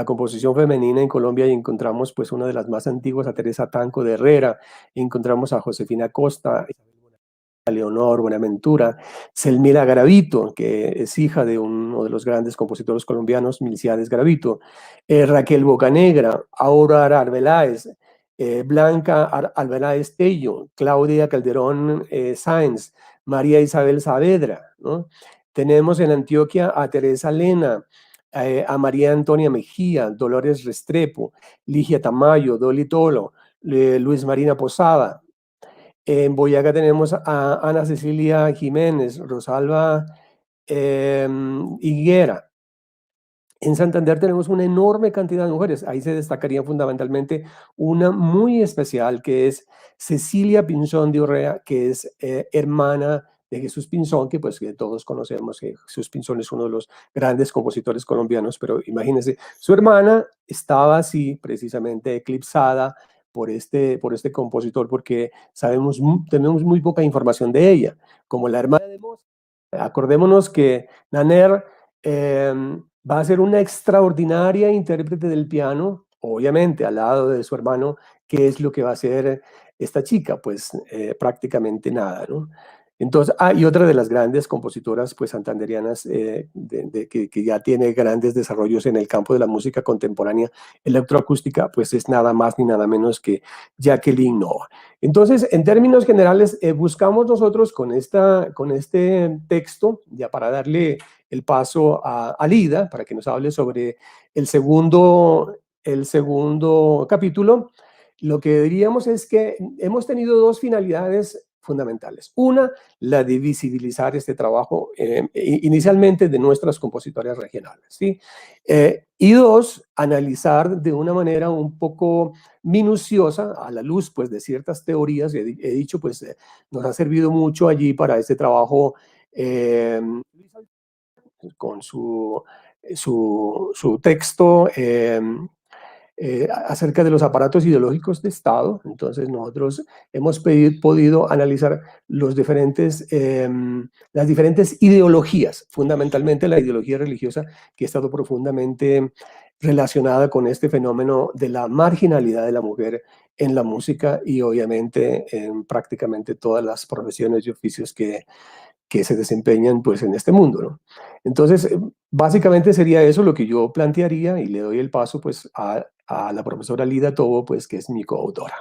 composición femenina en Colombia y encontramos pues una de las más antiguas, a Teresa Tanco de Herrera, encontramos a Josefina Costa, a Leonor Buenaventura, Selmira Garavito, que es hija de uno de los grandes compositores colombianos, Milciades Garavito, Raquel Bocanegra, Aurora Arbeláez, Blanca Arbeláez Tello, Claudia Calderón Sáenz, María Isabel Saavedra, ¿no? Tenemos en Antioquia a Teresa Lena, a María Antonia Mejía, Dolores Restrepo, Ligia Tamayo, Dolly Tolo, Luis Marina Posada. En Boyacá tenemos a Ana Cecilia Jiménez, Rosalba Higuera. En Santander tenemos una enorme cantidad de mujeres. Ahí se destacaría fundamentalmente una muy especial, que es Cecilia Pinzón de Urrea, que es hermana de Jesús Pinzón, que pues que todos conocemos que Jesús Pinzón es uno de los grandes compositores colombianos, pero imagínense, su hermana estaba así precisamente eclipsada por este compositor, porque tenemos muy poca información de ella, como la hermana de Mozart. Acordémonos que Nanner va a ser una extraordinaria intérprete del piano, obviamente al lado de su hermano. ¿Qué es lo que va a hacer esta chica? Pues prácticamente nada, ¿no? Entonces, y otra de las grandes compositoras pues santanderianas que ya tiene grandes desarrollos en el campo de la música contemporánea electroacústica, pues es nada más ni nada menos que Jacqueline Nova. Entonces, en términos generales, buscamos nosotros con este texto, ya para darle el paso a Lida, para que nos hable sobre el segundo capítulo, lo que diríamos es que hemos tenido dos finalidades fundamentales. Una, la de visibilizar este trabajo inicialmente de nuestras compositoras regionales, ¿sí? Y dos, analizar de una manera un poco minuciosa, a la luz pues, de ciertas teorías, he dicho, pues nos ha servido mucho allí para este trabajo con su texto acerca de los aparatos ideológicos de Estado. Entonces nosotros hemos podido analizar las diferentes ideologías, fundamentalmente la ideología religiosa, que ha estado profundamente relacionada con este fenómeno de la marginalidad de la mujer en la música y obviamente en prácticamente todas las profesiones y oficios que se desempeñan pues en este mundo, ¿no? Entonces, básicamente sería eso lo que yo plantearía y le doy el paso pues a la profesora Lida Tobo, pues que es mi coautora.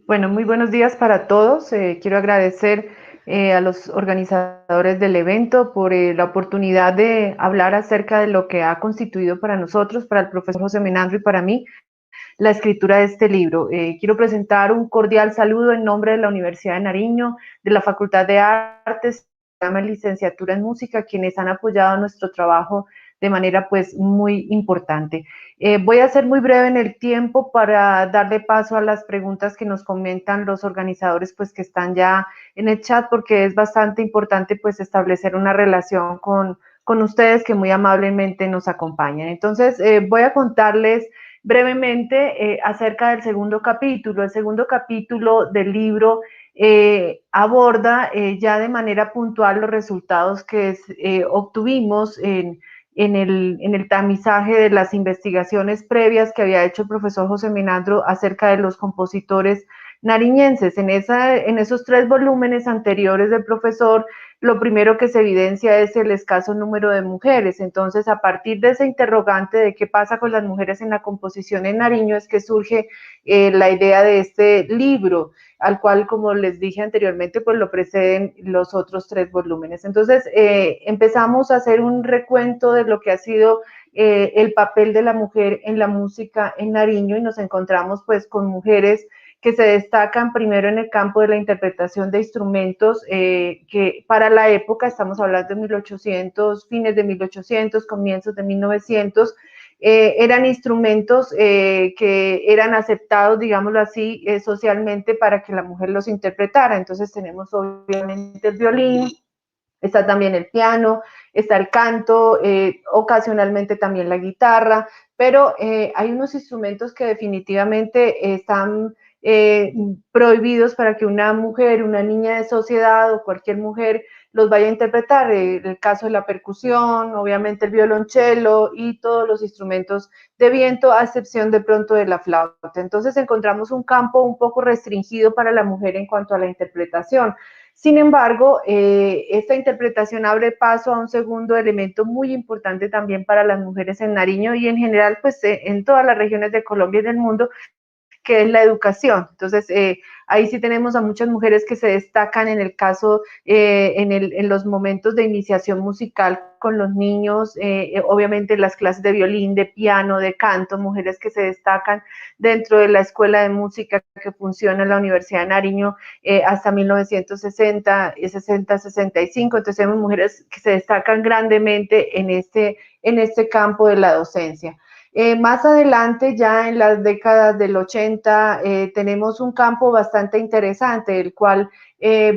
Bueno, muy buenos días para todos. Quiero agradecer a los organizadores del evento por la oportunidad de hablar acerca de lo que ha constituido para nosotros, para el profesor José Menandro y para mí, la escritura de este libro. Quiero presentar un cordial saludo en nombre de la Universidad de Nariño, de la Facultad de Artes, de licenciatura en música, quienes han apoyado nuestro trabajo de manera pues muy importante. Voy a ser muy breve en el tiempo para darle paso a las preguntas que nos comentan los organizadores pues que están ya en el chat, porque es bastante importante pues establecer una relación con ustedes que muy amablemente nos acompañan. Entonces voy a contarles brevemente acerca del segundo capítulo. El segundo capítulo del libro aborda ya de manera puntual los resultados que obtuvimos en el tamizaje de las investigaciones previas que había hecho el profesor José Menandro acerca de los compositores nariñenses. En esos 3 volúmenes anteriores del profesor, lo primero que se evidencia es el escaso número de mujeres. Entonces, a partir de ese interrogante de qué pasa con las mujeres en la composición en Nariño, es que surge la idea de este libro, al cual, como les dije anteriormente, pues lo preceden los otros 3 volúmenes. Entonces, empezamos a hacer un recuento de lo que ha sido el papel de la mujer en la música en Nariño, y nos encontramos pues con mujeres que se destacan primero en el campo de la interpretación de instrumentos que para la época, estamos hablando de 1800, fines de 1800, comienzos de 1900, eran instrumentos que eran aceptados, digámoslo así, socialmente para que la mujer los interpretara. Entonces tenemos obviamente el violín, está también el piano, está el canto, ocasionalmente también la guitarra, pero hay unos instrumentos que definitivamente están prohibidos para que una mujer, una niña de sociedad o cualquier mujer los vaya a interpretar. El caso de la percusión, obviamente el violonchelo y todos los instrumentos de viento, a excepción de pronto de la flauta. Entonces encontramos un campo un poco restringido para la mujer en cuanto a la interpretación. Sin embargo, esta interpretación abre paso a un segundo elemento muy importante también para las mujeres en Nariño y en general pues en todas las regiones de Colombia y del mundo, que es la educación. Entonces, ahí sí tenemos a muchas mujeres que se destacan en el caso, en los momentos de iniciación musical con los niños, obviamente las clases de violín, de piano, de canto, mujeres que se destacan dentro de la escuela de música que funciona en la Universidad de Nariño hasta 1960, 60, 65. Entonces tenemos mujeres que se destacan grandemente en este campo de la docencia. Más adelante, ya en las décadas del 80, tenemos un campo bastante interesante, el cual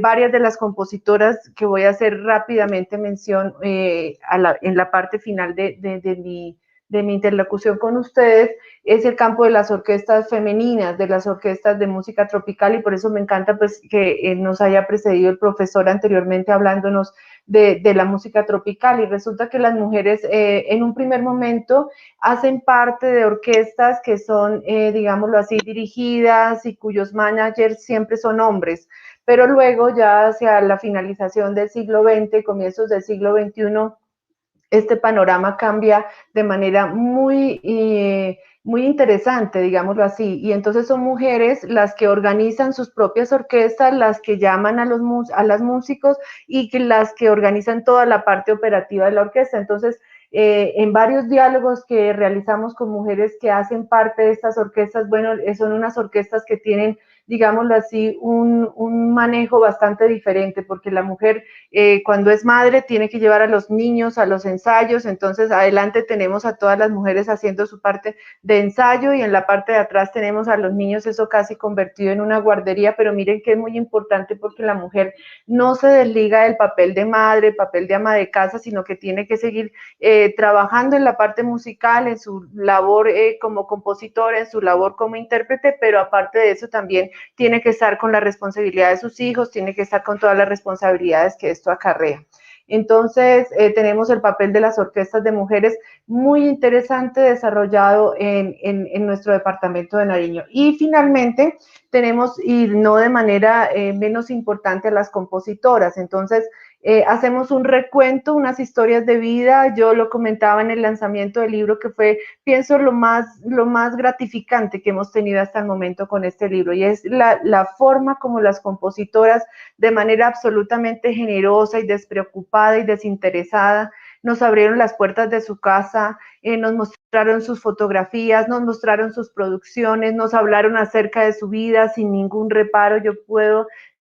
varias de las compositoras que voy a hacer rápidamente mención en la parte final de mi interlocución con ustedes, es el campo de las orquestas femeninas, de las orquestas de música tropical, y por eso me encanta pues que nos haya precedido el profesor anteriormente hablándonos de la música tropical. Y resulta que las mujeres en un primer momento hacen parte de orquestas que son, digámoslo así, dirigidas y cuyos managers siempre son hombres. Pero luego, ya hacia la finalización del siglo XX, comienzos del siglo XXI, este panorama cambia de manera muy interesante, digámoslo así, y entonces son mujeres las que organizan sus propias orquestas, las que llaman a las músicos y las que organizan toda la parte operativa de la orquesta. Entonces, en varios diálogos que realizamos con mujeres que hacen parte de estas orquestas, bueno, son unas orquestas que tienen, digámoslo así, un manejo bastante diferente, porque la mujer cuando es madre tiene que llevar a los niños a los ensayos. Entonces adelante tenemos a todas las mujeres haciendo su parte de ensayo, y en la parte de atrás tenemos a los niños, eso casi convertido en una guardería. Pero miren que es muy importante, porque la mujer no se desliga del papel de madre, papel de ama de casa, sino que tiene que seguir trabajando en la parte musical, en su labor como compositora, en su labor como intérprete, pero aparte de eso también tiene que estar con la responsabilidad de sus hijos, tiene que estar con todas las responsabilidades que esto acarrea. Entonces, tenemos el papel de las orquestas de mujeres muy interesante desarrollado en nuestro departamento de Nariño. Y finalmente tenemos, y no de manera menos importante, a las compositoras. Entonces, hacemos un recuento, unas historias de vida. Yo lo comentaba en el lanzamiento del libro, que fue, pienso, lo más gratificante que hemos tenido hasta el momento con este libro, y es la forma como las compositoras, de manera absolutamente generosa y despreocupada y desinteresada, nos abrieron las puertas de su casa, nos mostraron sus fotografías, nos mostraron sus producciones, nos hablaron acerca de su vida sin ningún reparo. Yo puedo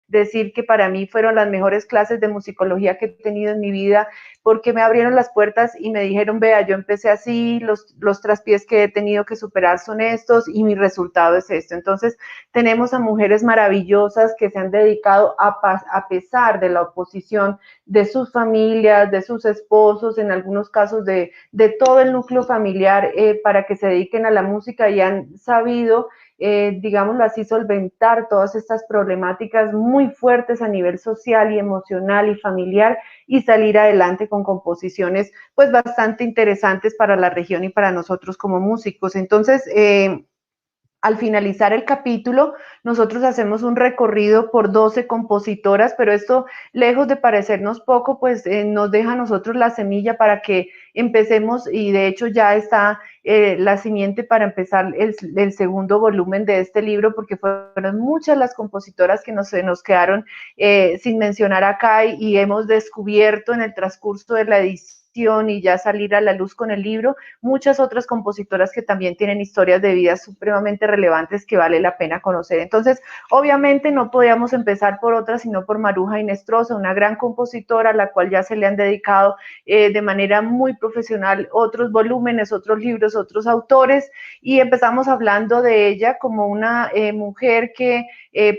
decir que para mí fueron las mejores clases de musicología que he tenido en mi vida, porque me abrieron las puertas y me dijeron: vea, yo empecé así, los traspiés que he tenido que superar son estos y mi resultado es esto. Entonces tenemos a mujeres maravillosas que se han dedicado a pesar de la oposición de sus familias, de sus esposos, en algunos casos de todo el núcleo familiar, para que se dediquen a la música, y han sabido, digámoslo así, solventar todas estas problemáticas muy fuertes a nivel social y emocional y familiar, y salir adelante con composiciones pues bastante interesantes para la región y para nosotros como músicos. Entonces, al finalizar el capítulo, nosotros hacemos un recorrido por 12 compositoras, pero esto, lejos de parecernos poco, pues nos deja a nosotros la semilla para que empecemos, y de hecho ya está la simiente para empezar el segundo volumen de este libro, porque fueron muchas las compositoras que nos quedaron sin mencionar acá, y hemos descubierto en el transcurso de la edición y ya salir a la luz con el libro, muchas otras compositoras que también tienen historias de vida supremamente relevantes que vale la pena conocer. Entonces, obviamente no podíamos empezar por otra, sino por Maruja Inestrosa, una gran compositora a la cual ya se le han dedicado de manera muy profesional otros volúmenes, otros libros, otros autores, y empezamos hablando de ella como una mujer que,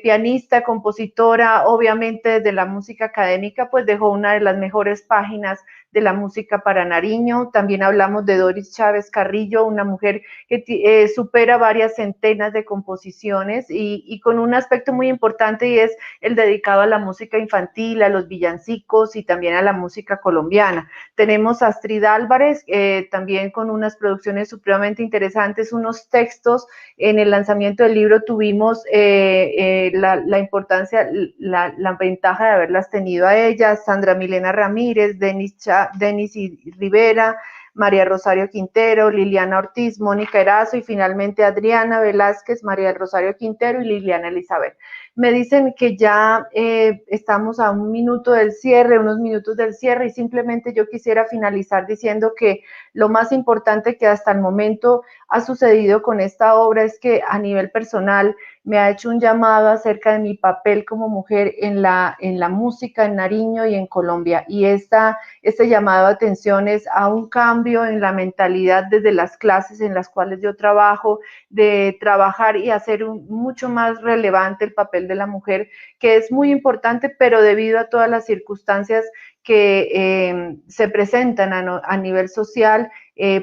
pianista, compositora, obviamente desde la música académica, pues dejó una de las mejores páginas de la música para Nariño. También hablamos de Doris Chávez Carrillo, una mujer que supera varias centenas de composiciones, y con un aspecto muy importante, y es el dedicado a la música infantil, a los villancicos y también a la música colombiana. Tenemos a Astrid Álvarez, también con unas producciones supremamente interesantes, unos textos. En el lanzamiento del libro tuvimos la importancia, la ventaja de haberlas tenido a ellas: Sandra Milena Ramírez, Denis Rivera, María Rosario Quintero, Liliana Ortiz, Mónica Erazo y finalmente Adriana Velázquez, María del Rosario Quintero y Liliana Elizabeth. Me dicen que ya estamos a un minuto del cierre, unos minutos del cierre, y simplemente yo quisiera finalizar diciendo que lo más importante que hasta el momento ha sucedido con esta obra es que a nivel personal me ha hecho un llamado acerca de mi papel como mujer en la música en Nariño y en Colombia, y este llamado de atención es a un cambio en la mentalidad desde las clases en las cuales yo trabajo, de trabajar y hacer mucho más relevante el papel de la mujer, que es muy importante, pero debido a todas las circunstancias que se presentan a nivel social,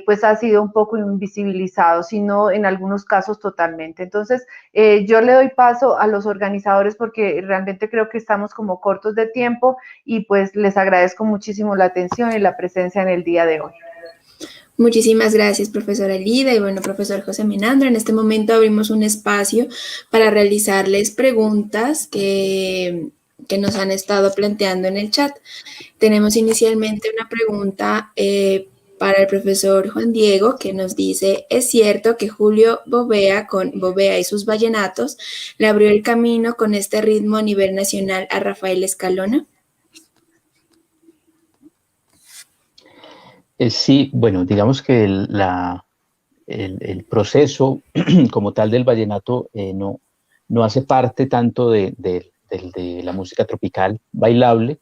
pues ha sido un poco invisibilizado, sino en algunos casos totalmente. Entonces, yo le doy paso a los organizadores porque realmente creo que estamos como cortos de tiempo y pues les agradezco muchísimo la atención y la presencia en el día de hoy. Muchísimas gracias, profesora Lida. Y bueno, profesor José Menandro, en este momento abrimos un espacio para realizarles preguntas que nos han estado planteando en el chat. Tenemos inicialmente una pregunta para el profesor Juan Diego, que nos dice: ¿es cierto que Julio Bovea, con Bovea y sus vallenatos, le abrió el camino con este ritmo a nivel nacional a Rafael Escalona? Sí, bueno, digamos que el proceso como tal del vallenato no hace parte tanto de la música tropical bailable.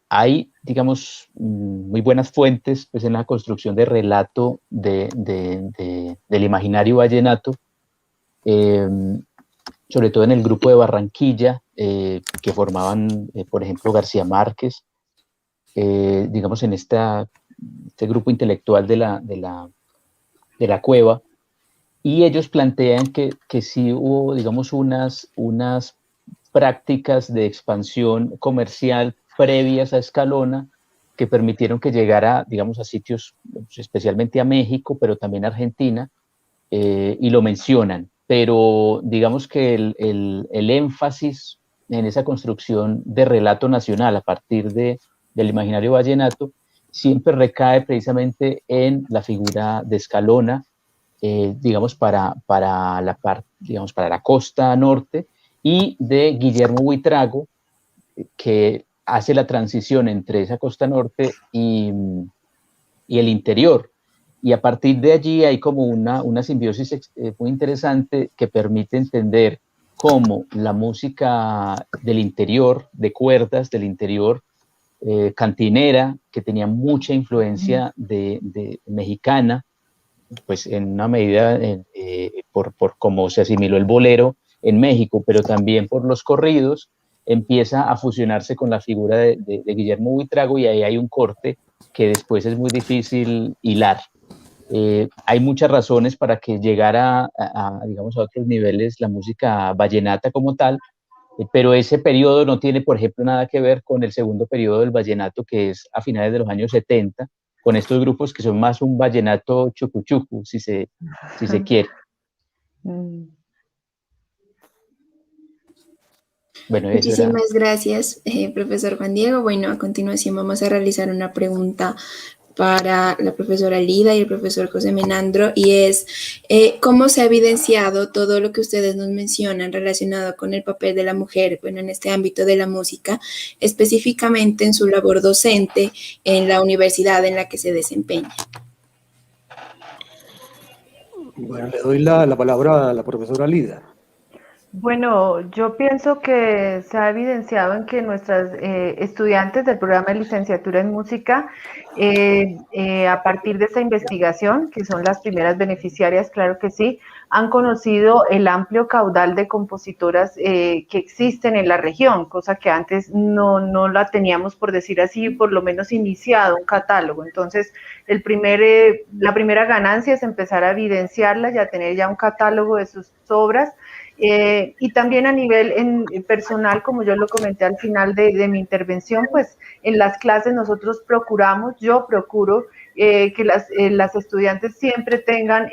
Hay, digamos, muy buenas fuentes pues, en la construcción de relato del imaginario vallenato, sobre todo en el grupo de Barranquilla, que formaban, por ejemplo, García Márquez, digamos, en este grupo intelectual de la cueva, y ellos plantean que sí hubo, digamos, unas prácticas de expansión comercial previas a Escalona que permitieron que llegara, digamos, a sitios, especialmente a México, pero también a Argentina, y lo mencionan, pero digamos que el énfasis en esa construcción de relato nacional a partir del imaginario vallenato siempre recae precisamente en la figura de Escalona, digamos, para la costa norte, y de Guillermo Buitrago, que hace la transición entre esa costa norte y el interior. Y a partir de allí hay como una simbiosis muy interesante que permite entender cómo la música del interior, de cuerdas, del interior, cantinera, que tenía mucha influencia de mexicana, pues en una medida por cómo se asimiló el bolero en México, pero también por los corridos, empieza a fusionarse con la figura de Guillermo Buitrago, y ahí hay un corte que después es muy difícil hilar. Hay muchas razones para que llegara digamos, a otros niveles la música vallenata como tal, pero ese periodo no tiene, por ejemplo, nada que ver con el segundo periodo del vallenato, que es a finales de los años 70, con estos grupos que son más un vallenato chucuchucu, si se quiere. Bueno, muchísimas gracias, profesor Juan Diego. Bueno, a continuación vamos a realizar una pregunta para la profesora Lida y el profesor José Menandro, y es ¿cómo se ha evidenciado todo lo que ustedes nos mencionan relacionado con el papel de la mujer, bueno, en este ámbito de la música, específicamente en su labor docente en la universidad en la que se desempeña? Bueno, le doy la palabra a la profesora Lida. Bueno, yo pienso que se ha evidenciado en que nuestras estudiantes del programa de licenciatura en música, a partir de esta investigación, que son las primeras beneficiarias, claro que sí, han conocido el amplio caudal de compositoras que existen en la región, cosa que antes no la teníamos, por decir así, por lo menos iniciado un catálogo. Entonces, la primera ganancia es empezar a evidenciarlas y a tener ya un catálogo de sus obras. Y también a nivel personal, como yo lo comenté al final de mi intervención, pues en las clases nosotros yo procuro que las estudiantes siempre tengan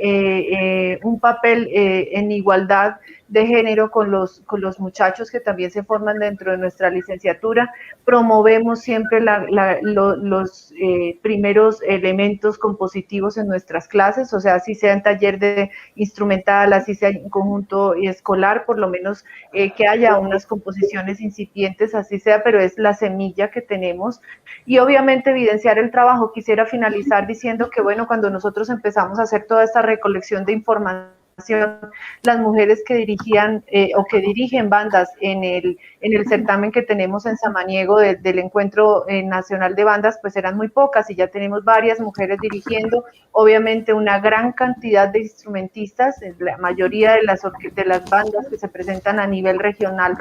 un papel en igualdad de género con los muchachos que también se forman dentro de nuestra licenciatura. Promovemos siempre los primeros elementos compositivos en nuestras clases, o sea, así sea en taller de instrumental, así sea en conjunto escolar, por lo menos que haya unas composiciones incipientes, así sea, pero es la semilla que tenemos. Y obviamente evidenciar el trabajo. Quisiera finalizar diciendo que, bueno, cuando nosotros empezamos a hacer toda esta recolección de información, las mujeres que dirigían o que dirigen bandas en el certamen que tenemos en Samaniego del Encuentro Nacional de Bandas, pues eran muy pocas, y ya tenemos varias mujeres dirigiendo, obviamente una gran cantidad de instrumentistas. La mayoría de las bandas que se presentan a nivel regional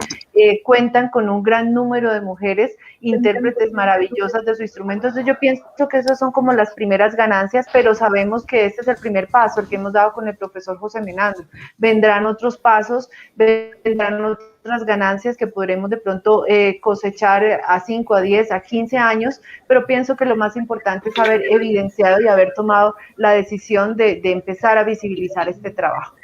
cuentan con un gran número de mujeres intérpretes maravillosas de su instrumento. Entonces yo pienso que esas son como las primeras ganancias, pero sabemos que este es el primer paso, el que hemos dado con el profesor José Menando. Vendrán otros pasos, vendrán otras ganancias que podremos de pronto cosechar a 5, a 10, a 15 años, pero pienso que lo más importante es haber evidenciado y haber tomado la decisión de empezar a visibilizar este trabajo.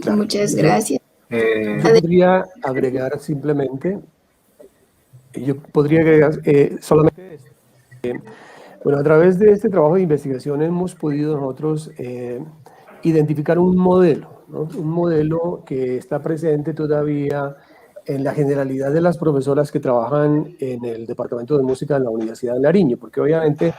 Muchas gracias. Yo podría agregar simplemente, solamente esto. Bueno, a través de este trabajo de investigación hemos podido nosotros identificar un modelo, ¿no? Un modelo que está presente todavía en la generalidad de las profesoras que trabajan en el Departamento de Música de la Universidad de Nariño, porque obviamente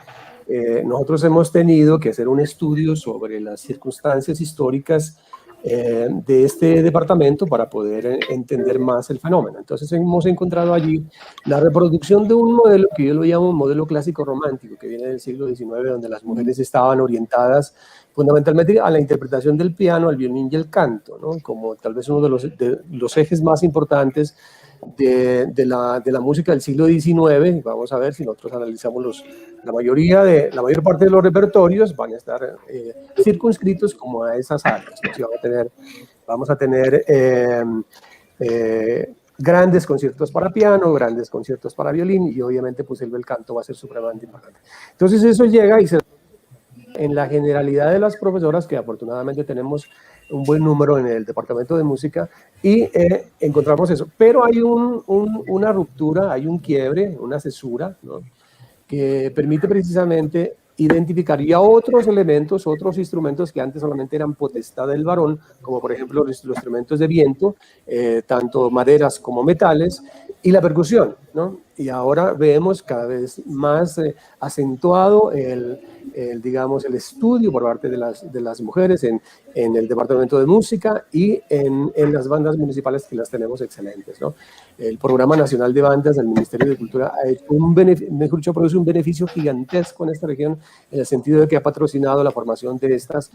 nosotros hemos tenido que hacer un estudio sobre las circunstancias históricas de este departamento para poder entender más el fenómeno. Entonces hemos encontrado allí la reproducción de un modelo que yo lo llamo un modelo clásico romántico, que viene del siglo XIX, donde las mujeres estaban orientadas fundamentalmente a la interpretación del piano, al violín y el canto, ¿no? Como tal vez uno de los ejes más importantes de la música del siglo XIX. Vamos a ver, si nosotros analizamos la mayor parte de los repertorios van a estar circunscritos como a esas áreas, ¿no? Si vamos a tener grandes conciertos para piano, grandes conciertos para violín, y obviamente pues el bel canto va a ser supremamente importante. Entonces eso llega y se en la generalidad de las profesoras, que afortunadamente tenemos un buen número en el departamento de música, y encontramos eso. Pero hay una ruptura, hay un quiebre, una cesura, ¿no? Que permite precisamente identificar ya otros elementos, otros instrumentos que antes solamente eran potestad del varón, como por ejemplo los instrumentos de viento, tanto maderas como metales, y la percusión, ¿no? Y ahora vemos cada vez más acentuado digamos, el estudio por parte de las mujeres en el departamento de música y en las bandas municipales, que las tenemos excelentes, ¿no? El Programa Nacional de Bandas del Ministerio de Cultura ha hecho produce un beneficio gigantesco en esta región, en el sentido de que ha patrocinado la formación de estas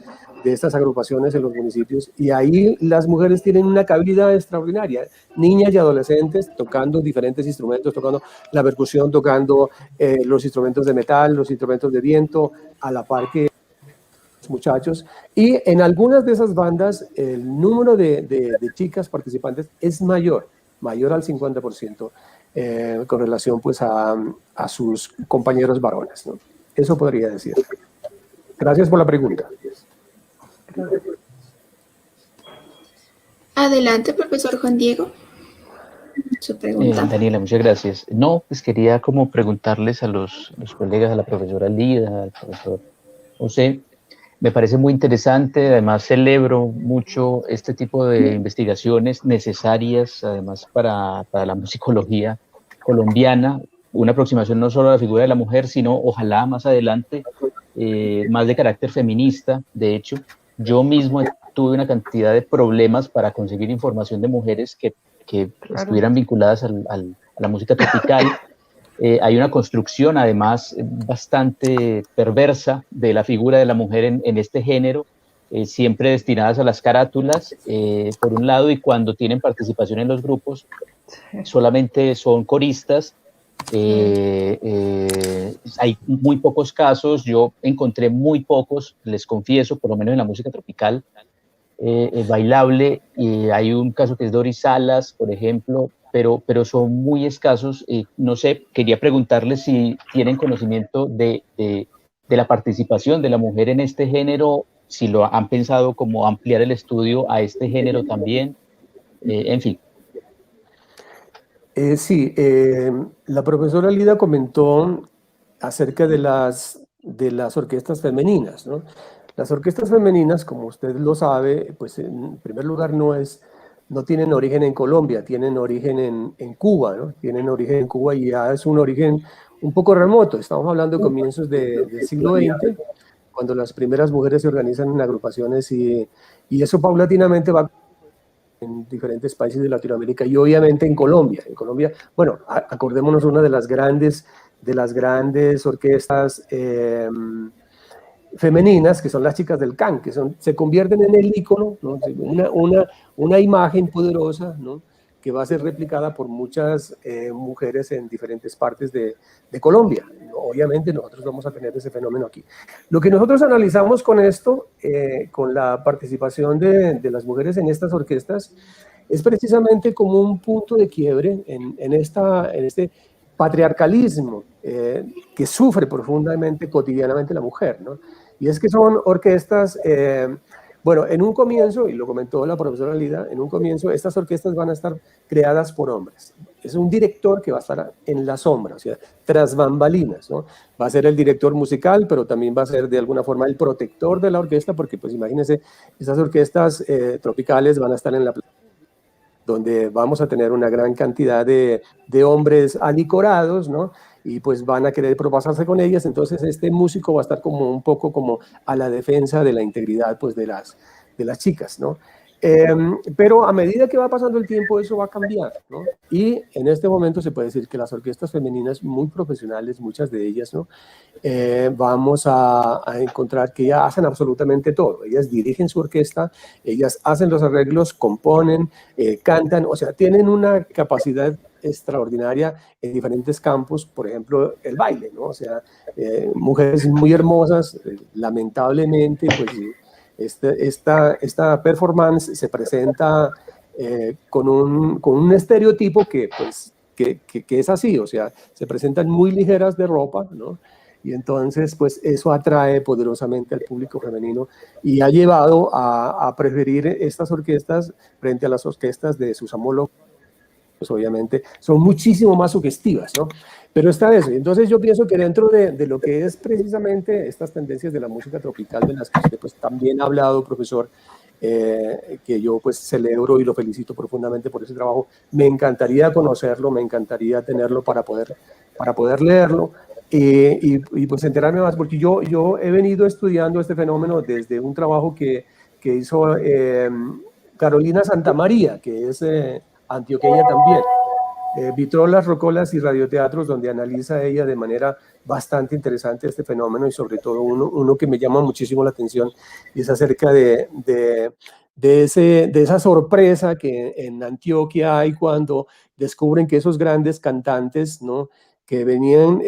agrupaciones en los municipios, y ahí las mujeres tienen una cabida extraordinaria, niñas y adolescentes tocando diferentes instrumentos, tocando la percusión, tocando los instrumentos de metal, los instrumentos de viento, a la par que los muchachos. Y en algunas de esas bandas el número de chicas participantes es mayor al 50%, con relación pues a sus compañeros varones, ¿no? Eso podría decir. Gracias por la pregunta. Adelante, profesor Juan Diego. Su pregunta. Daniela, muchas gracias. No, pues quería como preguntarles a los colegas, a la profesora Lida, al profesor José. Me parece muy interesante, además celebro mucho este tipo de investigaciones necesarias, además para la musicología colombiana, una aproximación no solo a la figura de la mujer, sino ojalá más adelante, más de carácter feminista. De hecho, yo mismo tuve una cantidad de problemas para conseguir información de mujeres que estuvieran vinculadas a la música tropical. Hay una construcción, además, bastante perversa de la figura de la mujer en este género, siempre destinadas a las carátulas, por un lado, y cuando tienen participación en los grupos, solamente son coristas. Hay muy pocos casos, yo encontré muy pocos, les confieso, por lo menos en la música tropical bailable, y hay un caso que es Doris Salas, por ejemplo, pero son muy escasos. No sé, quería preguntarles si tienen conocimiento de la participación de la mujer en este género si lo han pensado como ampliar el estudio a este género también, en fin. Sí, la profesora Lida comentó acerca de las orquestas femeninas, ¿no? Las orquestas femeninas, como usted lo sabe, pues en primer lugar no tienen origen en Colombia, tienen origen en Cuba, ¿no? Tienen origen en Cuba y ya es un origen un poco remoto. Estamos hablando de comienzos del siglo XX, cuando las primeras mujeres se organizan en agrupaciones y eso paulatinamente va en diferentes países de Latinoamérica y obviamente en Colombia. En Colombia, bueno, acordémonos una de las grandes orquestas femeninas, que son las chicas del can, que se convierten en el ícono, ¿no? Una imagen poderosa, ¿no? Que va a ser replicada por muchas mujeres en diferentes partes de Colombia. Obviamente nosotros vamos a tener ese fenómeno aquí. Lo que nosotros analizamos con esto, con la participación de las mujeres en estas orquestas, es precisamente como un punto de quiebre en este patriarcalismo que sufre profundamente, cotidianamente la mujer, ¿no? Y es que son orquestas, bueno, en un comienzo, y lo comentó la profesora Lida, en un comienzo estas orquestas van a estar creadas por hombres. Es un director que va a estar en la sombra, o sea, tras bambalinas, ¿no? Va a ser el director musical, pero también va a ser de alguna forma el protector de la orquesta, porque pues imagínense, esas orquestas tropicales van a estar en la playa, donde vamos a tener una gran cantidad de hombres alicorados, ¿no? Y pues van a querer propasarse con ellas, entonces este músico va a estar como un poco como a la defensa de la integridad pues de las chicas, ¿no? Pero a medida que va pasando el tiempo eso va a cambiar, ¿no? Y en este momento se puede decir que las orquestas femeninas muy profesionales, muchas de ellas, ¿no? Vamos a encontrar que ellas hacen absolutamente todo. Ellas dirigen su orquesta, ellas hacen los arreglos, componen, cantan, o sea, tienen una capacidad extraordinaria en diferentes campos, por ejemplo, el baile, ¿no? O sea, mujeres muy hermosas, lamentablemente, pues esta performance se presenta con un estereotipo que es así, o sea, se presentan muy ligeras de ropa, ¿no? Y entonces, pues eso atrae poderosamente al público femenino y ha llevado a preferir estas orquestas frente a las orquestas de sus homólogos, pues obviamente son muchísimo más sugestivas, ¿no? Pero está eso. Entonces yo pienso que dentro de lo que es precisamente estas tendencias de la música tropical, de las que usted pues también ha hablado, profesor, que yo pues celebro y lo felicito profundamente por ese trabajo, me encantaría conocerlo, me encantaría tenerlo para poder leerlo y pues enterarme más, porque yo he venido estudiando este fenómeno desde un trabajo que hizo Carolina Santamaría, que es antioqueña también, Vitrolas, Rocolas y Radioteatros, donde analiza ella de manera bastante interesante este fenómeno y sobre todo uno que me llama muchísimo la atención y es acerca de esa sorpresa que en Antioquia hay cuando descubren que esos grandes cantantes, ¿no? Que venían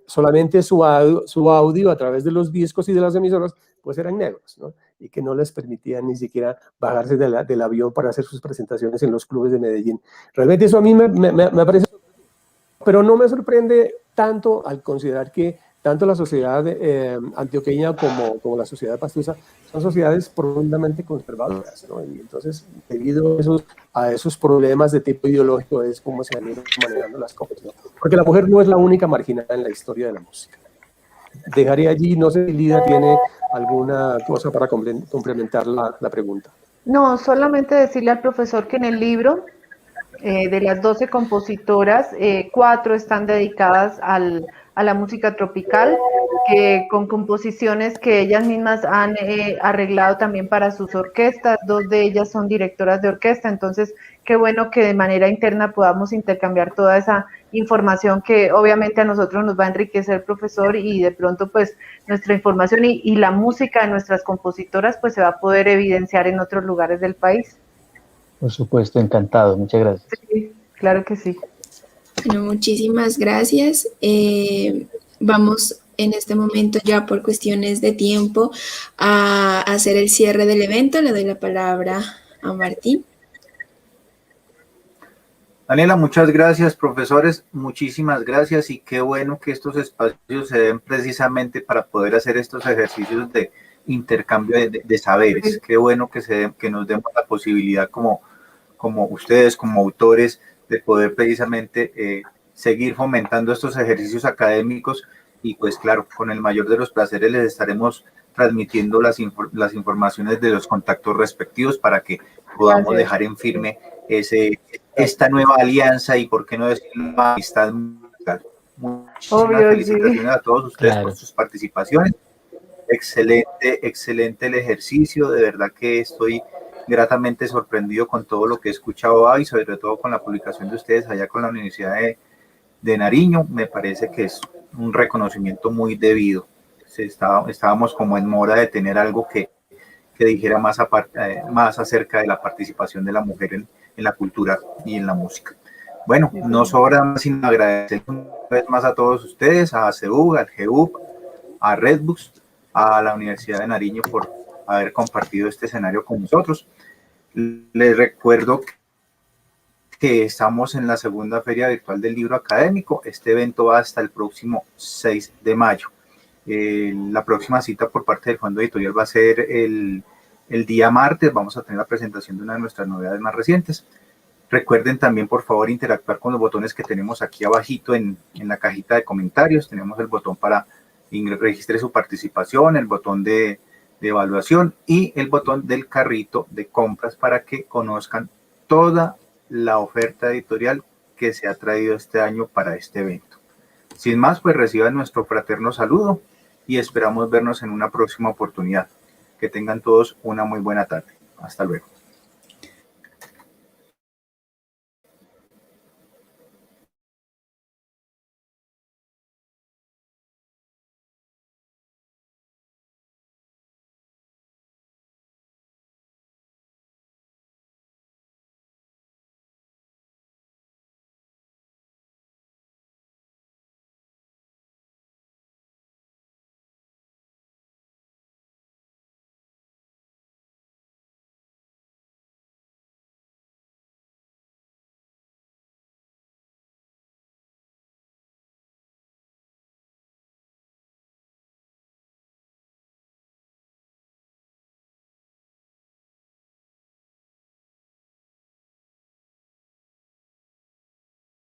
solamente su audio a través de los discos y de las emisoras, pues eran negros, ¿no? Y que no les permitían ni siquiera bajarse del avión para hacer sus presentaciones en los clubes de Medellín. Realmente eso a mí me parece, pero no me sorprende tanto al considerar que tanto la sociedad antioqueña como la sociedad pastusa son sociedades profundamente conservadoras, ¿no? Y entonces, debido a esos problemas de tipo ideológico, es como se han ido manejando las cosas, ¿no? Porque la mujer no es la única marginada en la historia de la música. Dejaré allí, no sé si Lida tiene alguna cosa para complementar la pregunta. No, solamente decirle al profesor que en el libro, de las 12 compositoras, 4 están dedicadas a la música tropical, que con composiciones que ellas mismas han arreglado también para sus orquestas. 2 de ellas son directoras de orquesta, entonces qué bueno que de manera interna podamos intercambiar toda esa información que obviamente a nosotros nos va a enriquecer, profesor, y de pronto pues nuestra información y la música de nuestras compositoras pues se va a poder evidenciar en otros lugares del país. Por supuesto, encantado, muchas gracias. Sí, claro que sí. Bueno, muchísimas gracias. Vamos en este momento ya por cuestiones de tiempo a hacer el cierre del evento. Le doy la palabra a Martín. Daniela, muchas gracias, profesores, muchísimas gracias y qué bueno que estos espacios se den precisamente para poder hacer estos ejercicios de intercambio de saberes. Qué bueno que nos demos la posibilidad como ustedes, como autores, de poder precisamente seguir fomentando estos ejercicios académicos y pues claro, con el mayor de los placeres les estaremos transmitiendo las informaciones de los contactos respectivos para que podamos dejar en firme esta nueva alianza y por qué no decir una amistad musical. Muchísimas felicitaciones a todos ustedes por sus participaciones. Excelente el ejercicio, de verdad que estoy gratamente sorprendido con todo lo que he escuchado hoy, sobre todo con la publicación de ustedes allá con la Universidad de Nariño. Me parece que es un reconocimiento muy debido. Estábamos como en mora de tener algo que dijera más acerca de la participación de la mujer en la cultura y en la música. Bueno, no sobra más sino agradecer una vez más a todos ustedes, a ACU, al GEUP, a Redbooks, a la Universidad de Nariño por haber compartido este escenario con nosotros. Les recuerdo que estamos en la segunda Feria Virtual del Libro Académico. Este evento va hasta el próximo 6 de mayo. La próxima cita por parte del Fondo Editorial va a ser el día martes. Vamos a tener la presentación de una de nuestras novedades más recientes. Recuerden también, por favor, interactuar con los botones que tenemos aquí abajito en la cajita de comentarios. Tenemos el botón para registre su participación, el botón de evaluación y el botón del carrito de compras para que conozcan toda la oferta editorial que se ha traído este año para este evento. Sin más, pues reciban nuestro fraterno saludo y esperamos vernos en una próxima oportunidad. Que tengan todos una muy buena tarde. Hasta luego.